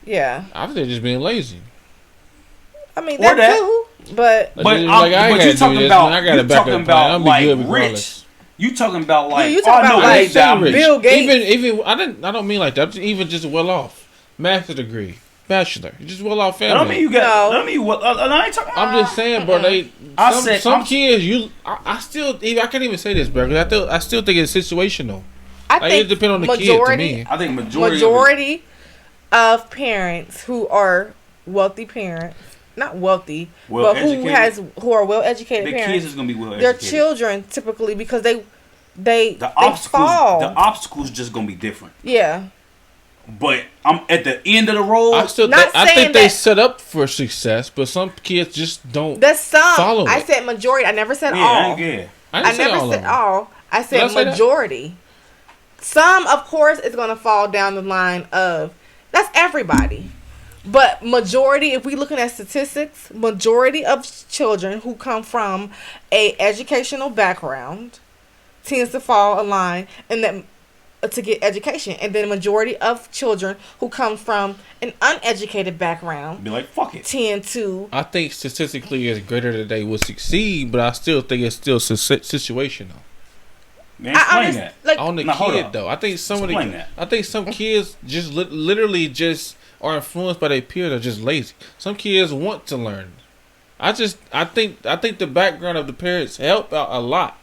Yeah. I think they're just being lazy. I mean Or that, that. too, but But But, it's I'm, like, I but gotta you do talking this, about man. I got a you backup talking plan. about I'll be like good rich. regardless. You talking about like you talking about, I know like, rich that I'm rich. Bill Gates. Even I don't mean like that. Even just well off, master's degree, bachelor, just well off I family. don't mean you got. No. I don't mean you. I ain't talking. I'm just saying, bro. I Some, said- some I'm- kids. I still. I can't even say this, bro. Because I still think it's situational. I Like, think it depends on the kid to majority, me. I think majority. majority of parents who are wealthy parents, not wealthy, but who are well educated the parents, kids is gonna be well their educated. children typically because they The obstacles. fall. The obstacles just gonna be different. Yeah. But I'm at the end of the road. I still. Not I saying think they that- set up for success, but some kids just don't. That's some. Follow I it. said majority. I never said yeah, all. yeah. I I didn't say never all of said them. all. I Did said I say that? majority. Some, of course, is going to fall down the line of that's everybody. But majority, if we looking at statistics, majority of children who come from a educational background tends to fall in line and that to get education, and then majority of children who come from an uneducated background Be like, fuck it. tend to. I think statistically it's greater that they will succeed, but I still think it's still situational. Man, explain that. Like, On the Now, hold kid up. though, I think some Explain of the, that. I think some kids just literally just are influenced by their peers. Are just lazy. Some kids want to learn. I think the background of the parents help out a lot,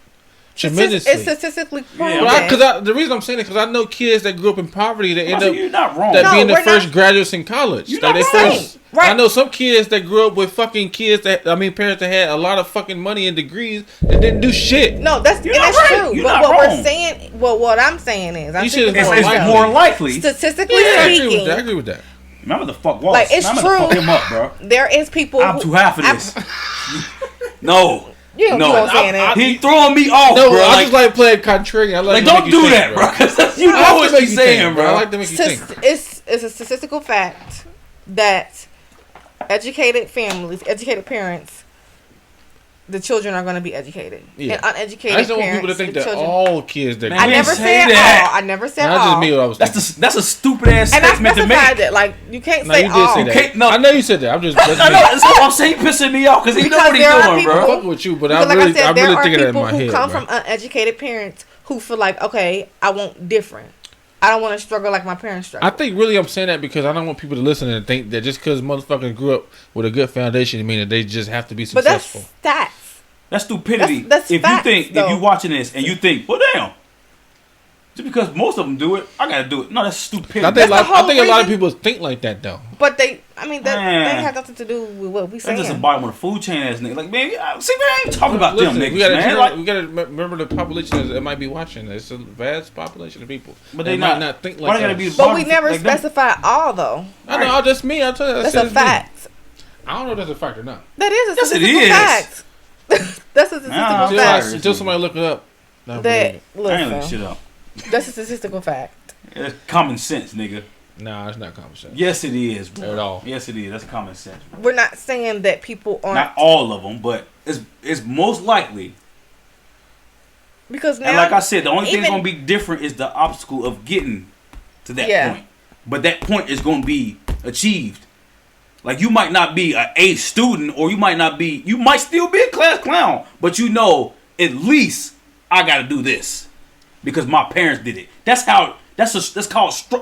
tremendously. It's statistically proven. Yeah, The reason I'm saying it because I know kids that grew up in poverty that end up You're not wrong. that No, being the we're first not- graduates in college. You're That not they wrong. first. Right. I know some kids that grew up with fucking kids that parents that had a lot of fucking money and degrees that didn't do shit. No, that's You're and not that's right. true. You're but not what wrong. we're saying, well, what I'm saying is, I'm You speaking said for it's It's myself. more likely. Statistically Yeah, I agree speaking, with that. I agree with that. Remember the fuck Wallace. Like, it's I'm gonna fuck true. him up, bro. there is people. I'm who, too high for this. No. You don't No. know what I'm saying. He throwing me off, No, bro. I Like, just like playing contrarian. I like to don't make you do think, that, bro. 'Cause you I know like to what make you're you saying, think, bro. I like to make you think. It's a statistical fact that educated families, educated parents, the children are going to be educated. Yeah. And uneducated I just don't want parents, people to think the that children. all kids that Man, I we never didn't say said that. all. I never said That's all. just me what I was thinking. That's a stupid ass And I statement to make. specified that. Like, you can't No, say you did all. say that. Okay, no. I know you said that. I'm just I know, that's what I'm saying. He pissing me off because he know Because what he's there are doing, people- I'm bro. fucking with you, but Because I'm like really, I said, I'm there really are thinking that in people my who head, come bro. from uneducated parents who feel like, okay, I want different. I don't want to struggle like my parents I struggled. think really I'm saying that because I don't want people to listen and think that just because motherfuckers grew up with a good foundation, it mean that they just have to be But that's successful. stats. That's stupidity. That's if facts, you think, though. if you watching this and you think, well, damn, just because most of them do it, I gotta do it. No, that's stupidity. I think, That's the I think a lot of whole people think like that though. But they they Man. have nothing to do with what we That's saying. just a bottom of the food chain ass nigga. Like, man, see, man, I ain't talking about Listen, them niggas, we gotta, man. Like, we gotta remember the population that might be watching. It's a vast population of people. but they they might not, not think why like they gotta us. be But we never like them? specify all though. I know, just me. I tell you, That's said a it's me. fact. I don't know if that's a fact or not. That is a Yes, it statistical is. fact. That's a statistical Nah, Until, fact. until somebody look it up. I That believe I ain't looking listen, shit up. that's a statistical fact. It's common sense, nigga. it. Nah, it's not common sense. Yes, it is, bro. At all. Yes, it is. That's common sense, bro. We're not saying that people aren't Not all of them, but it's most likely. because now And like I said, the only thing that's even- gonna be different is the obstacle of getting to that Yeah. point. But that point is gonna be achieved. Like, you might not be an A student, or you might still be a class clown, but you know, at least I gotta do this because my parents did it. That's called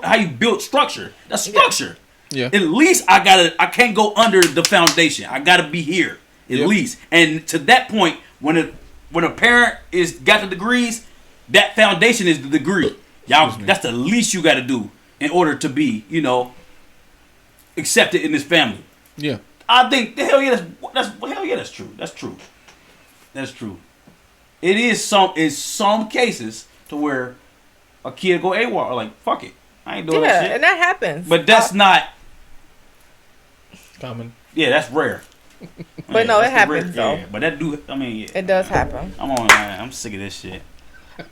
how you build structure. That's structure. Yeah. At least I can't go under the foundation. I gotta be here at Yep. least. And to that point, when a parent is got the degrees, that foundation is the degree. Y'all, that's the least you gotta do in order to be, accepted in this family. Yeah. I think hell yeah, that's true. That's true. That's true. It is in some cases to where a kid go AWOL or like fuck it, I ain't doing that yeah, shit. and that happens. But that's not Common. Yeah, that's rare. But no, it that's the happens, though. Yeah, but that do. I mean, yeah, It does happen. I'm on, man. I'm sick of this shit.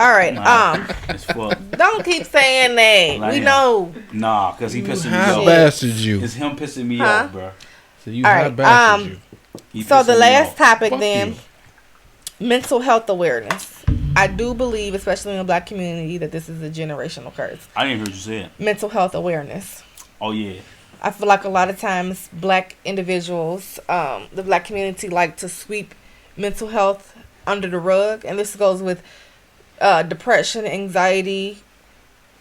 All right. Nah, it's fuck. Don't keep saying that. Like We him. know. Nah, cause he pissing me High off. bastard you. It's him pissing me Huh? off, bro. So you All high right, bastard you. He So pissing the me last off. topic Fuck then, you. mental health awareness. I do believe, especially in the black community, that this is a generational curse. I didn't hear what you said. Mental health awareness. Oh yeah. I feel like a lot of times black individuals, the black community like to sweep mental health under the rug. And this goes with depression, anxiety,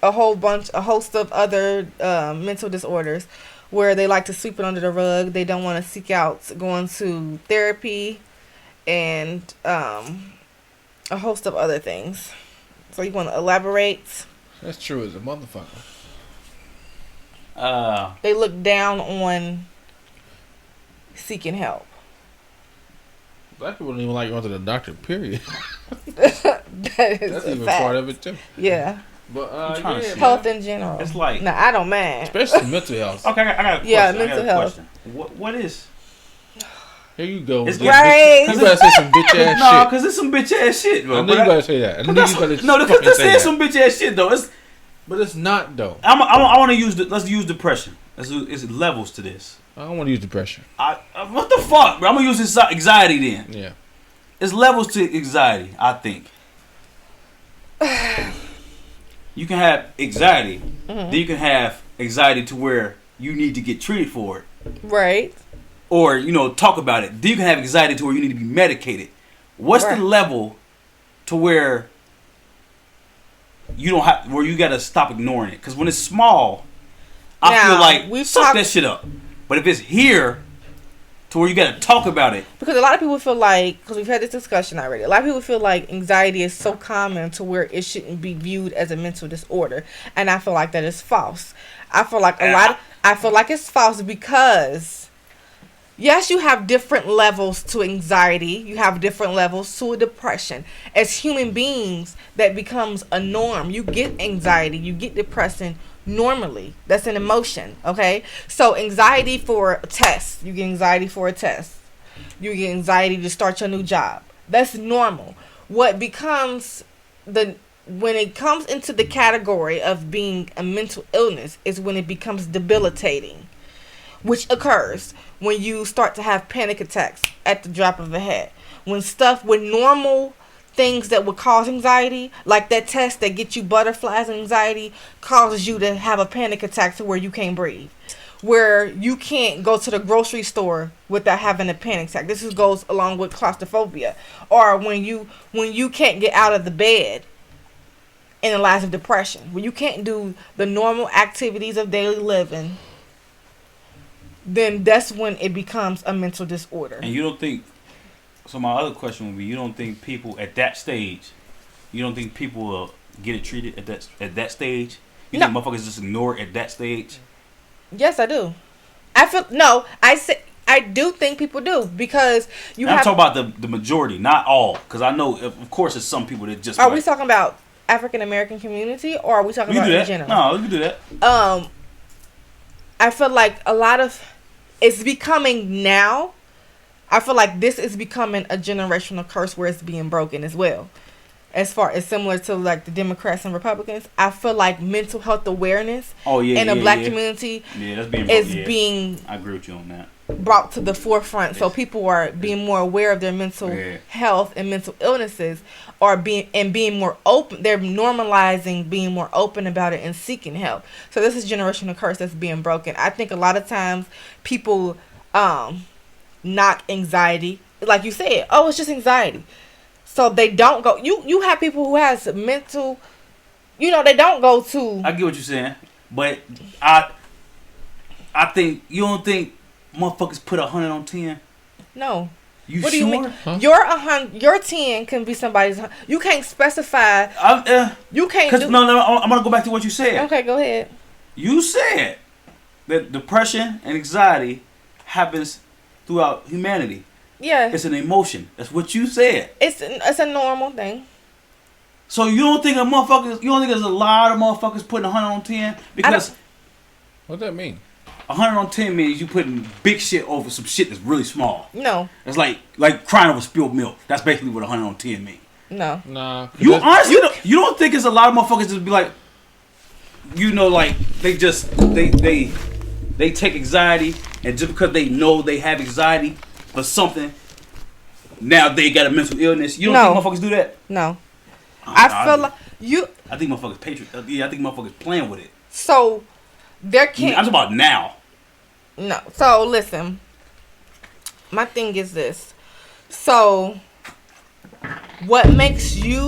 a host of other mental disorders where they like to sweep it under the rug. They don't want to seek out going to therapy and a host of other things. So you want to elaborate? That's true as a motherfucker. They look down on seeking help. Black people don't even like going to the doctor, period. That is That's a even fact. part of it, too. Yeah. But, I'm trying to yeah, see. Health in general. It's like- Nah, I don't mind. especially mental health. Okay, I got a question. Yeah, I got mental a health. question. What is? Here you go. It's This right. bitch- You better say some bitch ass No, shit. cause it's some bitch ass shit, bro. I know you better say that. I know you better No, because fucking this say is that. some bitch ass shit though. It's But it's not, though. I want to use let's use depression. It's levels to this. I don't want to use depression. What the fuck, bro? I'm gonna use anxiety then. Yeah. It's levels to anxiety, I think. You can have anxiety, then you can have anxiety to where you need to get treated for it, Right. or talk about it. Then you can have anxiety to where you need to be medicated. What's Right. the level to where you don't have where you gotta stop ignoring it? Because when it's small, I feel Now, like we've suck talked- that shit up. But if it's here, to where you gotta talk about it, Because a lot of people feel like, because we've had this discussion already, a lot of people feel like anxiety is so common to where it shouldn't be viewed as a mental disorder. And I feel like that is false. I feel like I feel like it's false because, yes, you have different levels to anxiety. You have different levels to depression. As human beings, that becomes a norm. You get anxiety, you get depression normally. That's an emotion, okay? So anxiety for a test. You get anxiety for a test. You get anxiety to start your new job. That's normal. What becomes when it comes into the category of being a mental illness is when it becomes debilitating, which occurs when you start to have panic attacks at the drop of a hat. When normal things that would cause anxiety, like that test that gets you butterflies and anxiety, causes you to have a panic attack to where you can't breathe, where you can't go to the grocery store without having a panic attack. This goes along with claustrophobia, or when you can't get out of the bed in the lies of depression, when you can't do the normal activities of daily living, then that's when it becomes a mental disorder. and you don't think. So my other question would be: you don't think people at that stage, you don't think people will get it treated at that stage? You No. think motherfuckers just ignore it at that stage? Yes, I do. I do think people do because you I'm have. talking about the majority, not all, because I know of course there's some people that just. Are we talking about African American community, or are we talking We can about do in that. general? No, we can do that. I feel like a lot of it's becoming now. I feel like this is becoming a generational curse where it's being broken as well. As far as similar to like the Democrats and Republicans, I feel like mental health awareness Oh yeah, in the yeah, black yeah. community Yeah, that's being. is yeah. being I agree with you on that. brought to the forefront, so people are being more aware of their mental Yeah. health and mental illnesses, or being more open. They're normalizing being more open about it and seeking help. So this is generational curse that's being broken. I think a lot of times people knock anxiety, like you said, oh, it's just anxiety. So they don't go. You have people who has mental, they don't go to. I get what you're saying, but I think you don't think motherfuckers put 100 on 10. No. You What do sure? you mean? Huh? Your 10 can be somebody's. You can't specify. You can't Cause do. no, I'm gonna go back to what you said. Okay, go ahead. You said that depression and anxiety happens throughout humanity. Yeah, It's an emotion. That's what you said. it's a normal thing. So you don't think there's a lot of motherfuckers putting 100 on 10 because What that mean? 100 on 10 means you putting big shit over some shit that's really small. No, It's like crying over spilled milk. That's basically what 100 on 10 means. no. Nah. You honestly you don't think it's a lot of motherfuckers just be like, like they just they take anxiety, and just because they know they have anxiety for something, now they got a mental illness. You don't think motherfuckers do that? No. I feel like you. I think motherfuckers I think motherfuckers playing with it. So there can't. I'm talking about now. No. So listen. My thing is this. So what makes your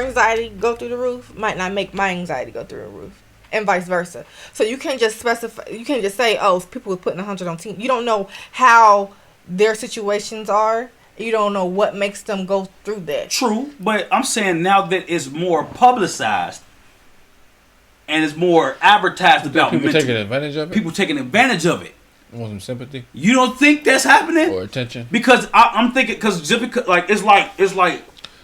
anxiety go through the roof might not make my anxiety go through the roof, and vice versa. So you can't just specify. You can't just say, "Oh, people are putting 100 on team." You don't know how their situations are. You don't know what makes them go through that. True, but I'm saying now that it's more publicized and it's more advertised about people taking advantage of it. People taking advantage of it. Want some sympathy You don't think that's happening? or attention? Because I'm thinking, because just because like it's like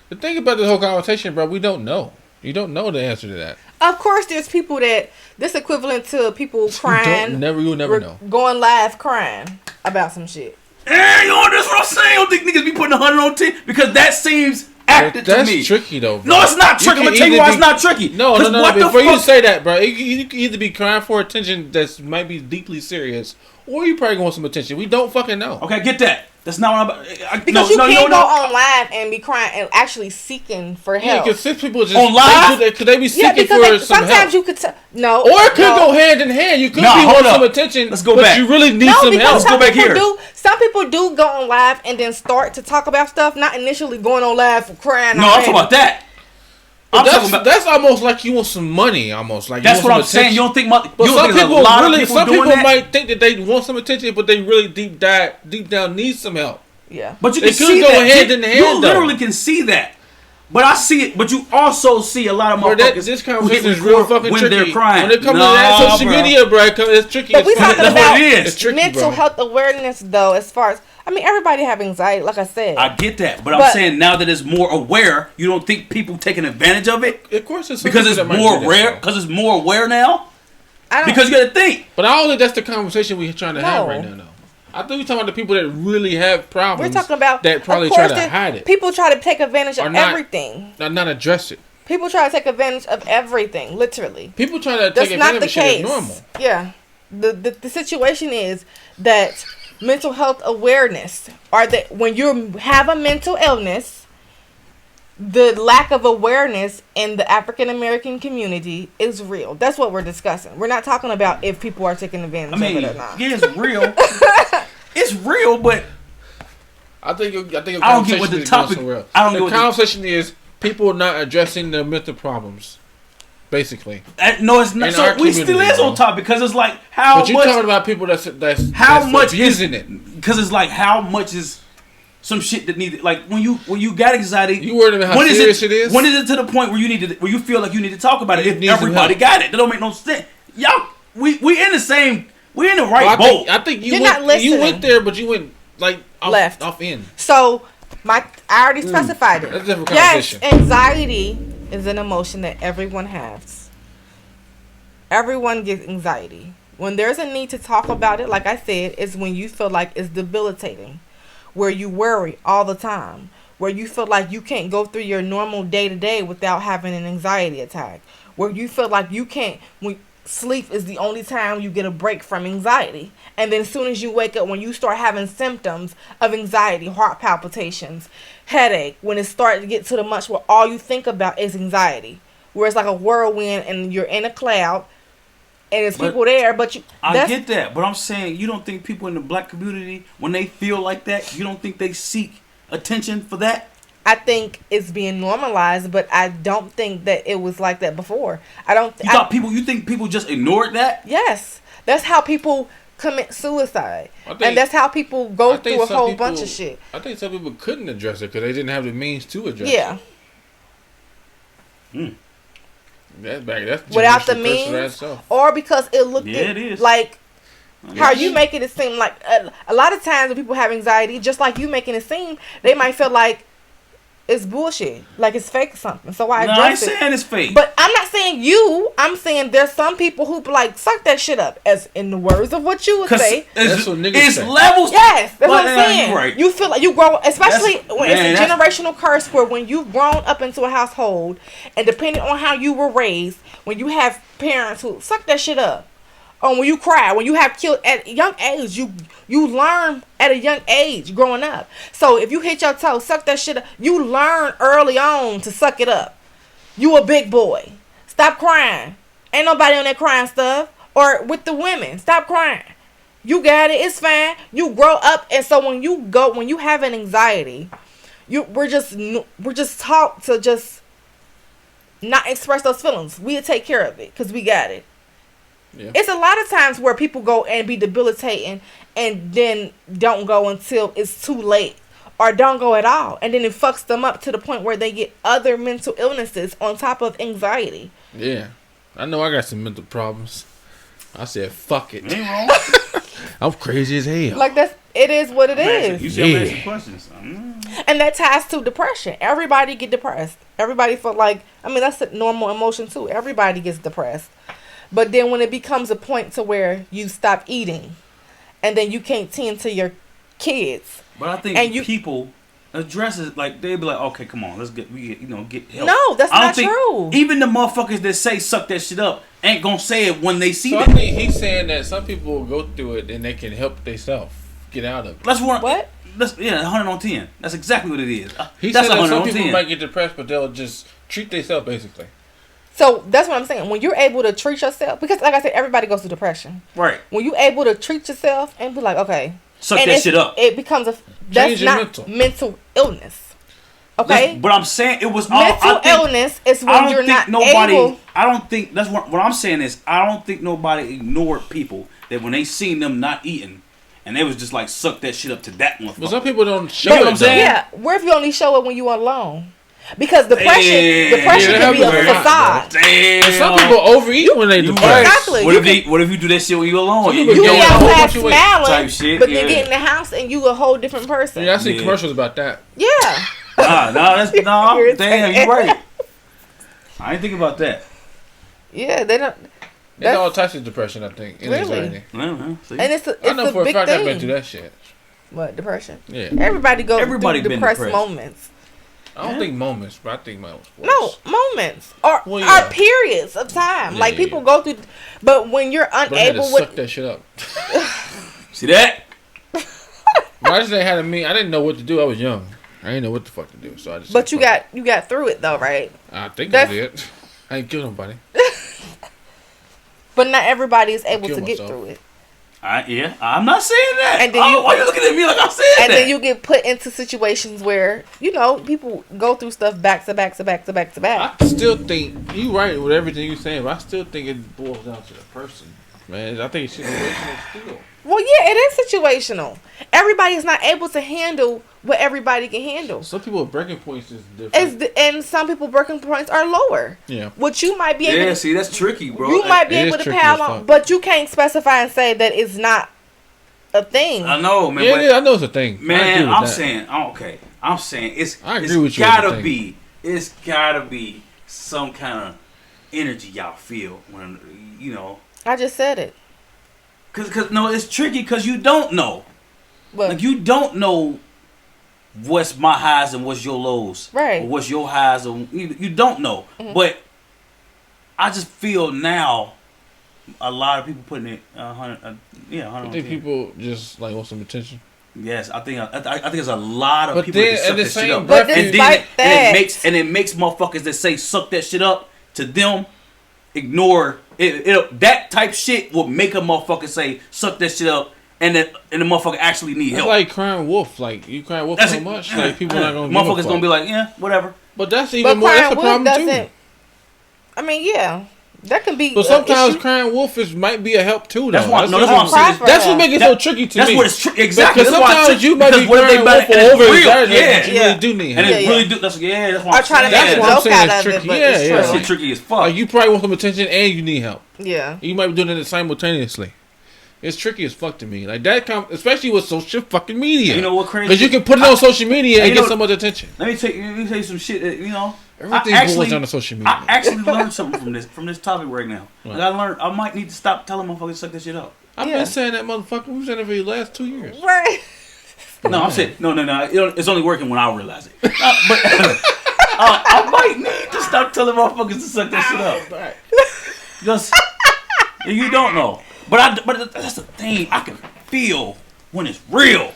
The thing about this whole conversation, bro, we don't know. You don't know the answer to that. Of course, there's people that this equivalent to people crying. You'll never know. Going live crying about some shit. hey, yo, that's what I'm saying. I don't think niggas be putting 100 on 10 because that seems acted to me. That's tricky though, bro. No, it's not tricky. I'm gonna tell you why it's not tricky. No. What Before the you fuck? say that, bro, you can either be crying for attention that might be deeply serious, or you probably want some attention. We don't fucking know. Okay, get that. That's not what I'm about. Because you can't go on live and be crying and actually seeking for Yeah, help. because some people just On live? could they be Yeah, seeking because for some sometimes help? you could no. Or it could go hand in hand. You could Nah, be hold wanting up. some attention. Let's go but back. you really need No, some because help. Let's go some back people here. some people do go on live and then start to talk about stuff, not initially going on live for crying. No, I'm talking about that. I'm talking about. That's almost like you want some money. Almost like That's you what want I'm some saying. You attention. don't think But you don't some think there's people a lot really, of people some doing people that? might think that they want some attention, but they really deep down need some help. Yeah. But you They can could see go that. hand in hand, You though. literally can see that. But I see it. But you also see a lot of Bro, motherfuckers. this who conversation hit is real record fucking when tricky. they're crying. When it comes Nah, to that social bro. media, bro, it's tricky. But we as talking fuck. That's what about it is. It's tricky, mental bro. health awareness, though. As far as everybody have anxiety, like I said. I get that, but I'm But- saying now that it's more aware, you don't think people taking advantage of it Of course, it's because it's more rare. Because it's more aware now. I don't, Because you got to think. But I don't think that's the conversation we're trying to have No. right now. No, I think we're talking about the people that really have problems. we're talking about that probably of try course to that hide it, People try to take advantage Or of not. everything. not address it. People try to take advantage of everything, literally. People trying to That's take not advantage the of shit case. is normal. Yeah. The situation is that mental health awareness, or that when you have a mental illness, the lack of awareness in the African American community is real. That's what we're discussing. We're not talking about if people are taking advantage I mean, of it or not. yeah, it's real. It's real, but I think I don't get what the topic. I don't get The what conversation is people not addressing their mental problems, basically. no, it's not. In So our we still community, is on bro. topic because it's like how But you're much. talking about people that's How much is abusing it? Because it's like how much is some shit that needed. Like when you got anxiety, You worried about how when serious it is? When is it to the point where you feel like you need to talk about it? You If need some everybody help. got it, that don't make no sense. Y'all, we in the same. We in the right Well, boat. I think you You're went. not listening. You went there, but you went like Left. off in. So I already specified it. That's a different Yes, conversation. anxiety is an emotion that everyone has. Everyone gets anxiety. When there's a need to talk about it, like I said, is when you feel like it's debilitating, where you worry all the time, where you feel like you can't go through your normal day to day without having an anxiety attack, where you feel like you can't. Sleep is the only time you get a break from anxiety. And then as soon as you wake up, when you start having symptoms of anxiety, heart palpitations, headache, when it starts to get to the much where all you think about is anxiety, where it's like a whirlwind and you're in a cloud and there's people there, but I get that, but I'm saying you don't think people in the black community, when they feel like that, you don't think they seek attention for that? I think it's being normalized, but I don't think that it was like that before. You think people just ignored that? Yes, that's how people commit suicide, and that's how people go through a whole bunch of shit. I think some people couldn't address it because they didn't have the means to address Yeah. it. That's Without the generational curse means, for that itself. or because it looked It is. like how Yes. you making it seem like a lot of times when people have anxiety, just like you making it seem, they might feel like it's bullshit. Like it's fake or something. So I No, I ain't address it. saying it's fake. But I'm not saying you. I'm saying there's some people who like suck that shit up. As in the words of what you would say. That's what niggas it's say. levels. Yes, that's what But, I'm saying. you right. You feel like you grow, especially when Man, it's a that's- generational curse where when you've grown up into a household and depending on how you were raised, when you have parents who suck that shit up. Or when you cry, when you have killed at a young age, you learn at a young age growing up. So if you hit your toe, suck that shit up. You learn early on to suck it up. You a big boy. Stop crying. Ain't nobody on that crying stuff. Or with the women, stop crying. You got it. It's fine. You grow up, and so when you have an anxiety, we're just taught to just not express those feelings. We'll take care of it because we got it. Yeah. It's a lot of times where people go and be debilitating and then don't go until it's too late or don't go at all. And then it fucks them up to the point where they get other mental illnesses on top of anxiety. Yeah. I know I got some mental problems. I said, fuck it. Ain't wrong. I'm crazy as hell. Like it is what it You is. said I'm Yeah. asking questions. And that ties to depression. Everybody get depressed. Everybody feel like, I mean, that's a normal emotion too. Everybody gets depressed. But then when it becomes a point to where you stop eating and then you can't tend to your kids. But I think And people address it like they be like, okay, come on, let's get help. No, that's I don't not think true. Even the motherfuckers that say suck that shit up ain't gonna say it when they see So I that. think he's saying that some people will go through it and they can help themselves get out of it. That's what. What? That's 100 on 10. That's exactly what it is. He That's said that 100 some on people 10. might get depressed, but they'll just treat themselves basically. So that's what I'm saying. When you're able to treat yourself, because like I said, everybody goes through depression. Right. When you're able to treat yourself and be like, okay, Suck and that shit up. it becomes that's Change your not mental illness. Okay, That's- but I'm saying it was all. mental I think, illness is I when don't you're think not nobody. able. I don't think that's what I'm saying is I don't think nobody ignored people that when they seen them not eating and they was just like suck that shit up to that motherfucker. But some people don't show You know it. what I'm saying? Yeah, where if you only show it when you alone? Because depression Yeah, can be a happens a lot, facade. Damn. And some people overeat when they You depressed. right. Exactly. What if you do that shit when you alone? Some You people You Yo, be a whole outside bunch of weight smiling, type shit, but yeah. you get in the house and you a whole different person. Yeah, I see Yeah. commercials about that. Yeah. that's You're damn, saying. you right. I ain't think about that. Yeah, they don't. There's all types of depression, I think, and Really? anxiety. See? And it's I know a for a big fact I've been thing. through that shit. What, depression? Yeah. Everybody goes Everybody through been depressed depressed. moments. I don't think moments, but I think moments. No, moments or Well, yeah. or periods of time. Yeah, like yeah, people yeah. go through, but when you're But I had to unable suck with, that shit up. See that? I just had a mean. I didn't know what to do. I was young. I didn't know what the fuck to do. So I just. but said, you fuck got through it though, right? it. I think that's- I did. I ain't killed nobody. But not everybody is able kill to get myself. through it, I'm not saying that. And then why you looking at me like I'm saying and that? then you get put into situations where people go through stuff back to back to back to back to back. I still think you right with everything you're saying, but I still think it boils down to the person. Man, I think it's situational still. Well, yeah, it is situational. Everybody is not able to handle what everybody can handle. Some people breaking points is different. And some people breaking points are lower. Yeah. Which you might be able Yeah, to, see, that's tricky, bro. you might be It able is to tricky pile as on, fuck. but you can't specify and say that it's not a thing. I know, man. Yeah, but, yeah, I know it's a thing. I agree man, with I'm that. saying, okay. I'm saying I agree it's with you gotta with the thing. it's gotta be some kind of energy y'all feel when I just said it. cause no, it's tricky cause you don't know. But Like you don't know what's my highs and what's your lows, Right. Or what's your highs, or you don't know. Mm-hmm. But I just feel now a lot of people putting it 100. Yeah, 100. I think people just like want some attention. Yes, I think there's a lot of But people then that at suck the that shit same up, breath, But and despite that- it makes motherfuckers that say suck that shit up to them ignore it. That type shit will make a motherfucker say suck that shit up, and the motherfucker actually need It's help. like crying wolf. Like you crying wolf so much, like people not gonna. Motherfuckers give a fuck. gonna be like, yeah, whatever. But that's but even more. That's the crying wolf problem doesn't. too. I mean, yeah, that can be. But a sometimes issue. crying wolf might be a help too. Though. That's why. No, what that's why I'm I'm- saying. Cry That's for what makes it so tricky to That's me. what it's exactly. Because That's why it's sometimes tricky. you might be Because what if crying they wolf better- and it's over real, exaggerating, yeah. but you really do need And help. it Yeah, really yeah. do. That's that's why Or I'm try to saying. make a That's what I'm joke saying out is of tricky. it, but Yeah, it's yeah. true. That shit tricky as fuck. Like you probably want some attention and you need help. Yeah. You might be doing it simultaneously. It's tricky as fuck to me. Like that, especially with social fucking media. You know what crazy? Because you can put it on social media and get so much attention. Let me tell you some shit that, you know. Everything goes on the social media. I actually learned something from this topic right now. Like I might need to stop telling motherfuckers to suck that shit up. I've been saying that, motherfucker. We've said it for the last 2 years. Right. No, I'm saying no. It's only working when I realize it. But I might need to stop telling motherfuckers to suck that shit up. Because you don't know. But that's the thing. I can feel when it's real.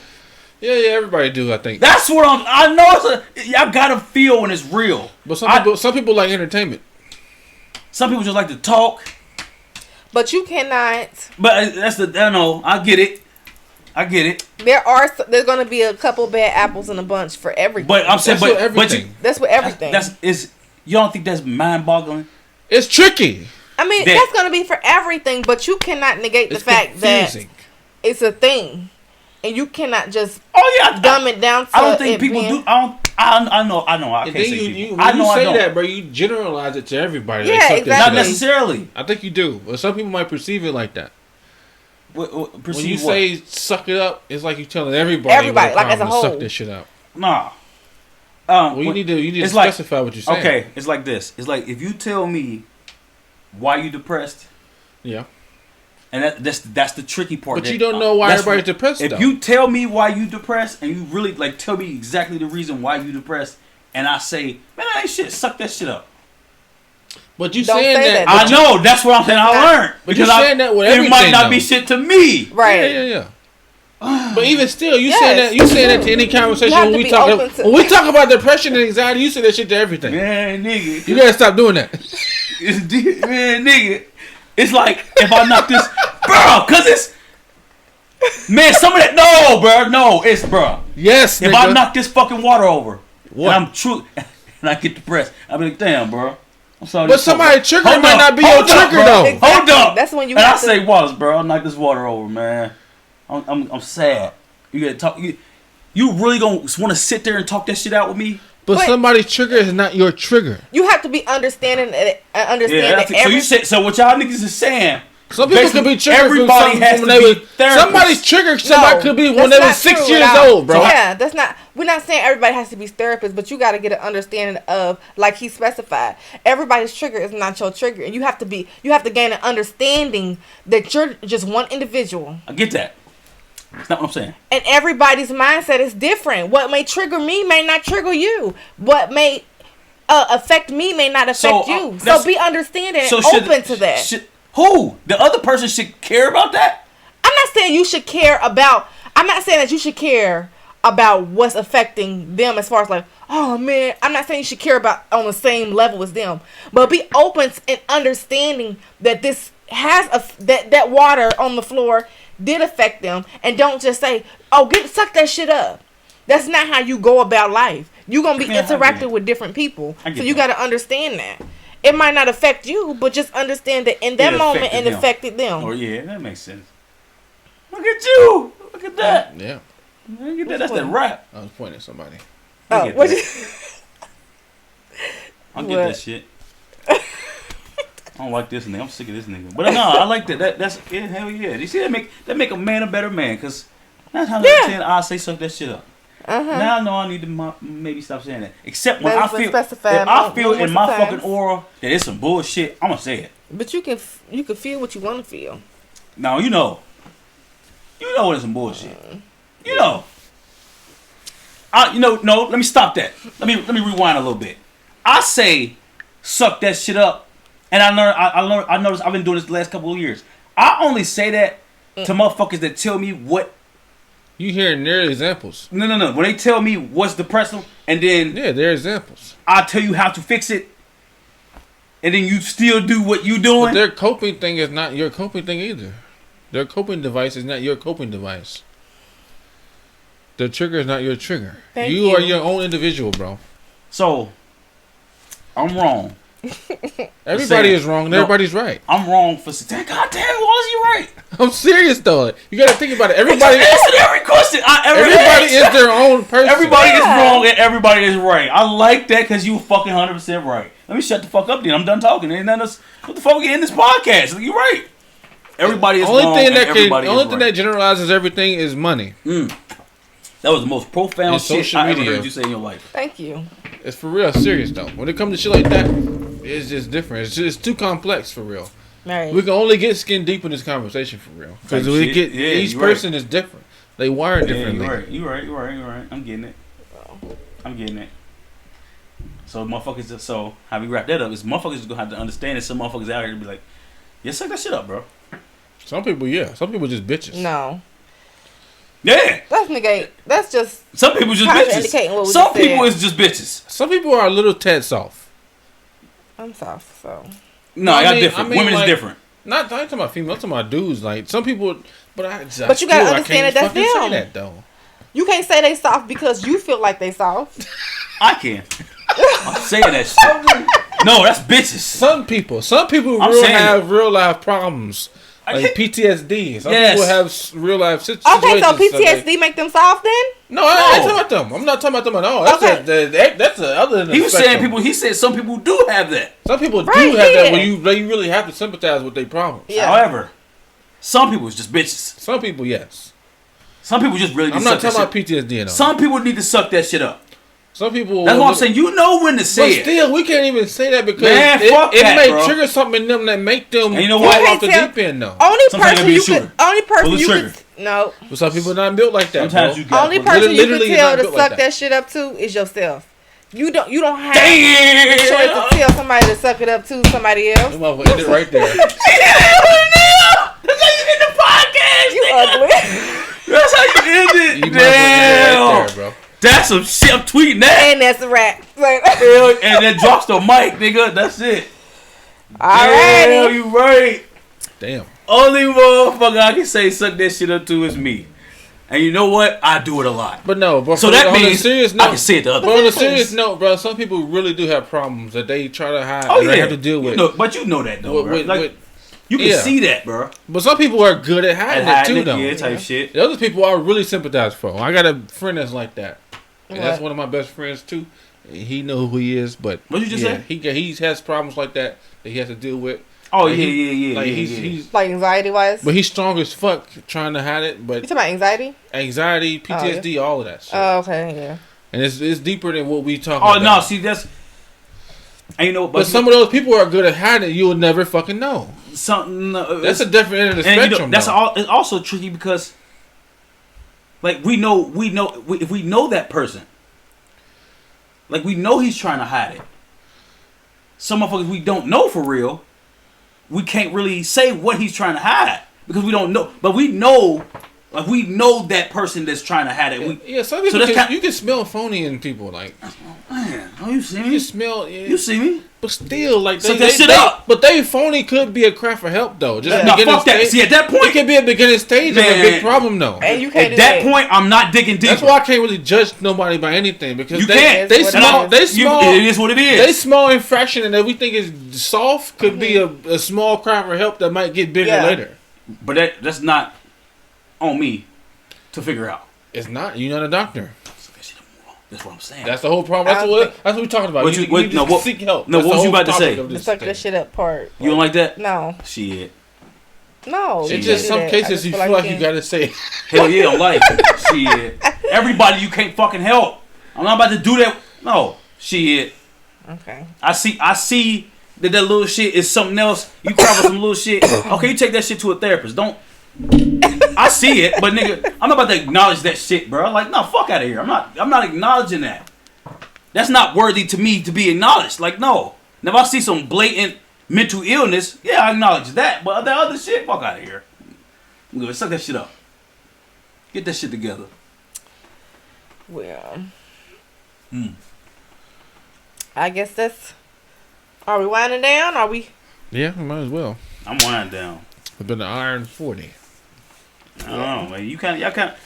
Yeah, everybody do. I think that's what I know. I gotta feel when it's real. But some people like entertainment. Some people just like to talk. But you cannot. But I know. I get it. There's gonna be a couple bad apples in a bunch for everything. But I'm saying, that's with everything. You don't think that's mind-boggling? It's tricky. I mean, that's gonna be for everything, but you cannot negate the fact that it's a thing, and you cannot just dumb it down. To I don't think people do. I know. I can't say people. I know. You say that, bro. You generalize it to everybody. Yeah, exactly. Not necessarily. I think you do. Well, some people might perceive it like that. When you what? say suck it up, it's like you telling everybody like as a whole, suck this shit up. Nah. Well, you need to specify what you're saying. Okay, it's like this. It's like if you tell me why you depressed. Yeah. And that's the tricky part. But you don't know why everybody's depressed. If you tell me why you depressed and you really like tell me exactly the reason why you depressed, and I say, man, that ain't shit. Suck that shit up. But you saying that I know that's what I'm saying. I learned because saying that with it might not be shit to me. Right. Yeah. But even still, you saying that to any conversation when we talk about depression and anxiety, you say that shit to everything. Man, nigga, you gotta stop doing that. Man, nigga, it's like if I knock this, bro, cause it's some of that. No, bro, no, it's bro. Yes. If I knock this fucking water over, and I'm true, and I get depressed, I be like, damn, bro. I'm sorry. But somebody trigger might not be your trigger though. Exactly. Hold up. That's when you. And I say, Wallace, bro, I'll knock this water over, man. I'm sad. You gotta talk. You really gonna want to sit there and talk that shit out with me? But somebody's trigger is not your trigger. You have to be understanding So what y'all niggas is saying? Some people could be triggered. Everybody has to be therapist. Somebody's trigger. Somebody could be when they were 6 years old, bro. Yeah, that's not. We're not saying everybody has to be therapists, but you got to get an understanding of, like he specified, everybody's trigger is not your trigger, and you have to gain an understanding that you're just one individual. I get that. That's not what I'm saying. And everybody's mindset is different. What may trigger me may not trigger you. What may affect me may not affect you. So be understanding and open to that. Who? The other person should care about that? I'm not saying you should care about. I'm not saying that you should care about what's affecting them as far as like, oh man, I'm not saying you should care about on the same level as them, but be open and understanding that this has that water on the floor did affect them, and don't just say, oh, suck that shit up. That's not how you go about life. You're gonna be interacting with different people, so you got to understand that. It might not affect you, but just understand that in that moment it affected them. Oh yeah, that makes sense. Look at you. Look at that. Yeah. Look at that. That's that rap. I was pointing at somebody. Oh, what? I'll get that shit. I don't like this nigga. I'm sick of this nigga. But no, I like that. That's hell yeah. You see that make a man a better man, cause 9 times out of 10 I say suck that shit up. Now I know I need to maybe stop saying that. Except when I feel in my fucking aura that it's some bullshit, I'm gonna say it. But you can feel what you want to feel. No, you know when it's some bullshit. You know. No. Let me stop that. Let me rewind a little bit. I say suck that shit up, and I noticed I've been doing this the last couple of years. I only say that to motherfuckers that tell me what. You hearing their examples? No. When they tell me what's depressing, and then their examples. I tell you how to fix it, and then you still do what you doing. But their coping thing is not your coping thing either. Their coping device is not your coping device. The trigger is not your trigger. You are your own individual, bro. So, I'm wrong. Everybody is wrong and everybody's right. I'm wrong for saying, God damn, Wallace, you right. I'm serious though. You gotta think about it. Everybody answered every question. Everybody is their own person. Everybody is wrong and everybody is right. I like that because you fucking 100% right. Let me shut the fuck up then. I'm done talking. Ain't nothing else. What the fuck we get in this podcast? You right. Everybody is only wrong. thing And that everybody only is thing right. that generalizes everything is money. That was the most profound And shit social I ever media. heard you say in your life. Thank you. It's for real serious though. When it comes to shit like that, it's just different. It's too complex for real. Right. We can only get skin deep in this conversation for real. Because Type we shit. get Yeah, each you right. person is different. They wire Yeah, differently. you're right. I'm getting it. I'm getting it. So motherfuckers, so how we wrap that up is motherfuckers just gonna have to understand that some motherfuckers out here be like, yeah, suck that shit up, bro. Some people, yeah. Some people just bitches. No. Yeah. That's negate. That's just Some people just kind of bitches. indicating what we Some just people said. is just bitches. Some people are a little tad soft. I'm soft, so. No, I y'all mean- different. I mean, Women like- is different. Not I ain't talking about females. I'm talking about dudes. Like some people, but I But you gotta understand that that's fucking say them. that though. You can't say they soft because you feel like they soft. I can. I'm saying that shit. No, that's bitches. Some people I'm saying have real life problems. I Like can't- PTSD. Some Yes. people have real life situations. Okay, so that they- PTSD make them soft then? No, I ain't talking about them. I'm not talking about them at all. That's Okay. that's the other. End of He the was saying spectrum. people. He said some people do have that. Some people Right, do have that yeah. where you really have to sympathize with their problems. Yeah. However, some people is just bitches. Some people, yes. Some people just really. Need I'm to not suck talking that about PTSD at all. Some people need to suck that shit up. Some people. That's what I'm saying. You know when to But say it. still, we can't even say that because Man, it, fuck it that, may bro. trigger something in them that make them And you know fall what? off the You can't deep end though. Only Sometimes person it be you sugar. could. Only person Pull the you trigger. could. No. But some people not built like that. Sometimes bro. you got. Only to person you literally could you're tell not to built like suck that. that shit up to is yourself. You don't have Damn. the choice to tell somebody to suck it up to somebody else. Them motherfuckers ended right there. That's how you end the podcast. You nigga. ugly. That's how you end it. You motherfuckers ended right Damn. there, bro. That's some shit. I'm tweeting that. And that's a wrap. Like, Hell, and then drops the mic, nigga. That's it. Damn, alrighty. you right. Damn. Only motherfucker I can say suck that shit up to is me. And you know what? I do it a lot. But no, but So that on means a serious I note, can say it to other but on a people. serious note, bro, some people really do have problems that they try to hide. Oh and yeah, they have to deal with. You know, but you know that though, bro. Like, you can yeah. see that, bro. But some people are good at hiding And it hiding too, it, though. yeah, type shit. The other people I really sympathize for. I got a friend that's like that, and that's What? one of my best friends too. He know who he is, but What'd you just say? He has problems like that he has to deal with. Oh Like, yeah, he- yeah. Like he's Like anxiety wise. but he's strong as fuck trying to hide it. You But talking about anxiety? anxiety, PTSD, all of that shit, Oh, okay, yeah. and it's deeper than what we talk Oh about. no, see that's. And you know, But some of those people are good at hiding it. You will never fucking know. something. That's a different end of the and spectrum. that's though. all. It's also tricky because, like, we know if we know that person, like we know he's trying to hide it. Some motherfuckers we don't know for real, we can't really say what he's trying to hide because we don't know. But we know, like we know that person that's trying to hide it. We, Yeah, some people that's can, kind- you can smell phony in people. Like man, oh, you see you me? can smell. Yeah, You see me? but still, like Suck that shit up. But they phony could be a cry for help though. Just No, beginning fuck that. stage- See, at that it point, could be a beginning stage of a Man. big problem though. And you can't at do that point, I'm not digging deeper. That's why I can't really judge nobody by anything because You they can't. they That's And small what they You- small it is what it is. they small infraction and that we think is soft could be a small cry for help that might get bigger Yeah. later. But that's not on me to figure out. It's not. You're not a doctor. That's what I'm saying. That's the whole problem. That's what we're talking about. What You you- need what- to no, what- seek help. no, That's what the was you whole about to topic say? of The this suck thing. that shit up part. You don't like that? No. Shit. No. It's you just can't do some that. I cases just you feel feel like you can't. gotta say. Hell yeah, on life. Shit. Everybody you can't fucking help. I'm not about to do that. No. Shit. Okay. I see that little shit is something else. You cry for some little shit. Okay, you take that shit to a therapist. Don't. I see it, but nigga, I'm not about to acknowledge that shit, bro. Like, no, fuck out of here. I'm not acknowledging that. That's not worthy to me to be acknowledged. Like, no. Now, if I see some blatant mental illness, yeah, I acknowledge that. But that other shit, fuck out of here. I'm gonna suck that shit up. Get that shit together. Well. I guess that's. Are we winding down? Are we? Yeah, we might as well. I'm winding down. It's been an iron 40. I don't know, man. Y'all kind of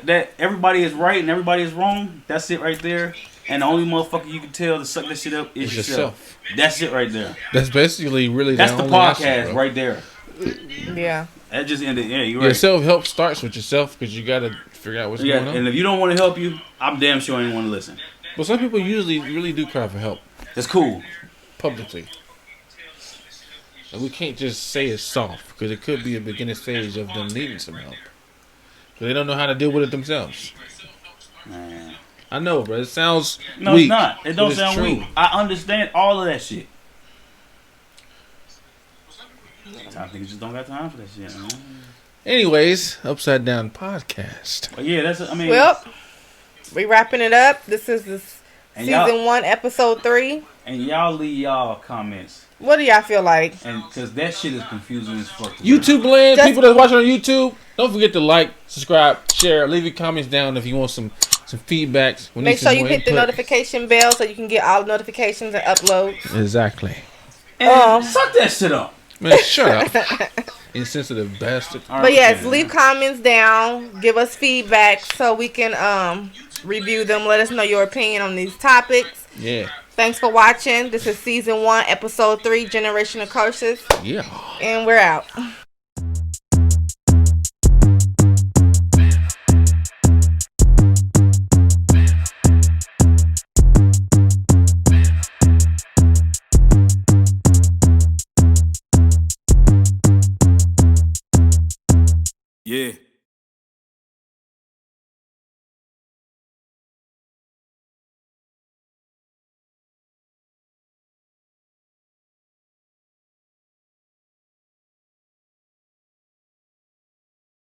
that everybody is right and everybody is wrong. That's it right there. And the only motherfucker you can tell to suck that shit up is It's yourself. That's it right there. That's basically really That's the only answer, podcast bro. right there. Yeah. That just ended. Yeah, you're Your right. self-help starts with yourself because you got to figure out what's Yeah, going on. and if you don't want to help you, I'm damn sure I ain't want to listen. But some people usually really do cry for help That's cool. publicly. And we can't just say it's soft because it could be a beginning stage of them needing some help. Because they don't know how to deal with it themselves. Man. I know, bro. It sounds No, weak. it's not. It don't but it's sound true. weak. I understand all of that shit. I think you just don't got time for that shit, man. Anyways, Upside Down Podcast. But yeah, that's. I mean, Well, we wrapping it up. This is And y'all- season 1, episode 3. and y'all leave y'all comments, What do y'all feel like? and because that shit is confusing as fuck. YouTube land, Just- people that's watching on YouTube, don't forget to like, subscribe, share, leave your comments down if you want some feedbacks. We need Make some sure you more hit the input. notification bell so you can get all the notifications and uploads. Exactly. And suck that shit up. Man, shut up. Insensitive bastard. All right, But yes, okay. leave comments down. Give us feedback so we can review them. Let us know your opinion on these topics. Yeah. Thanks for watching. This is season 1, episode 3, Generational Curses. Yeah. And we're out.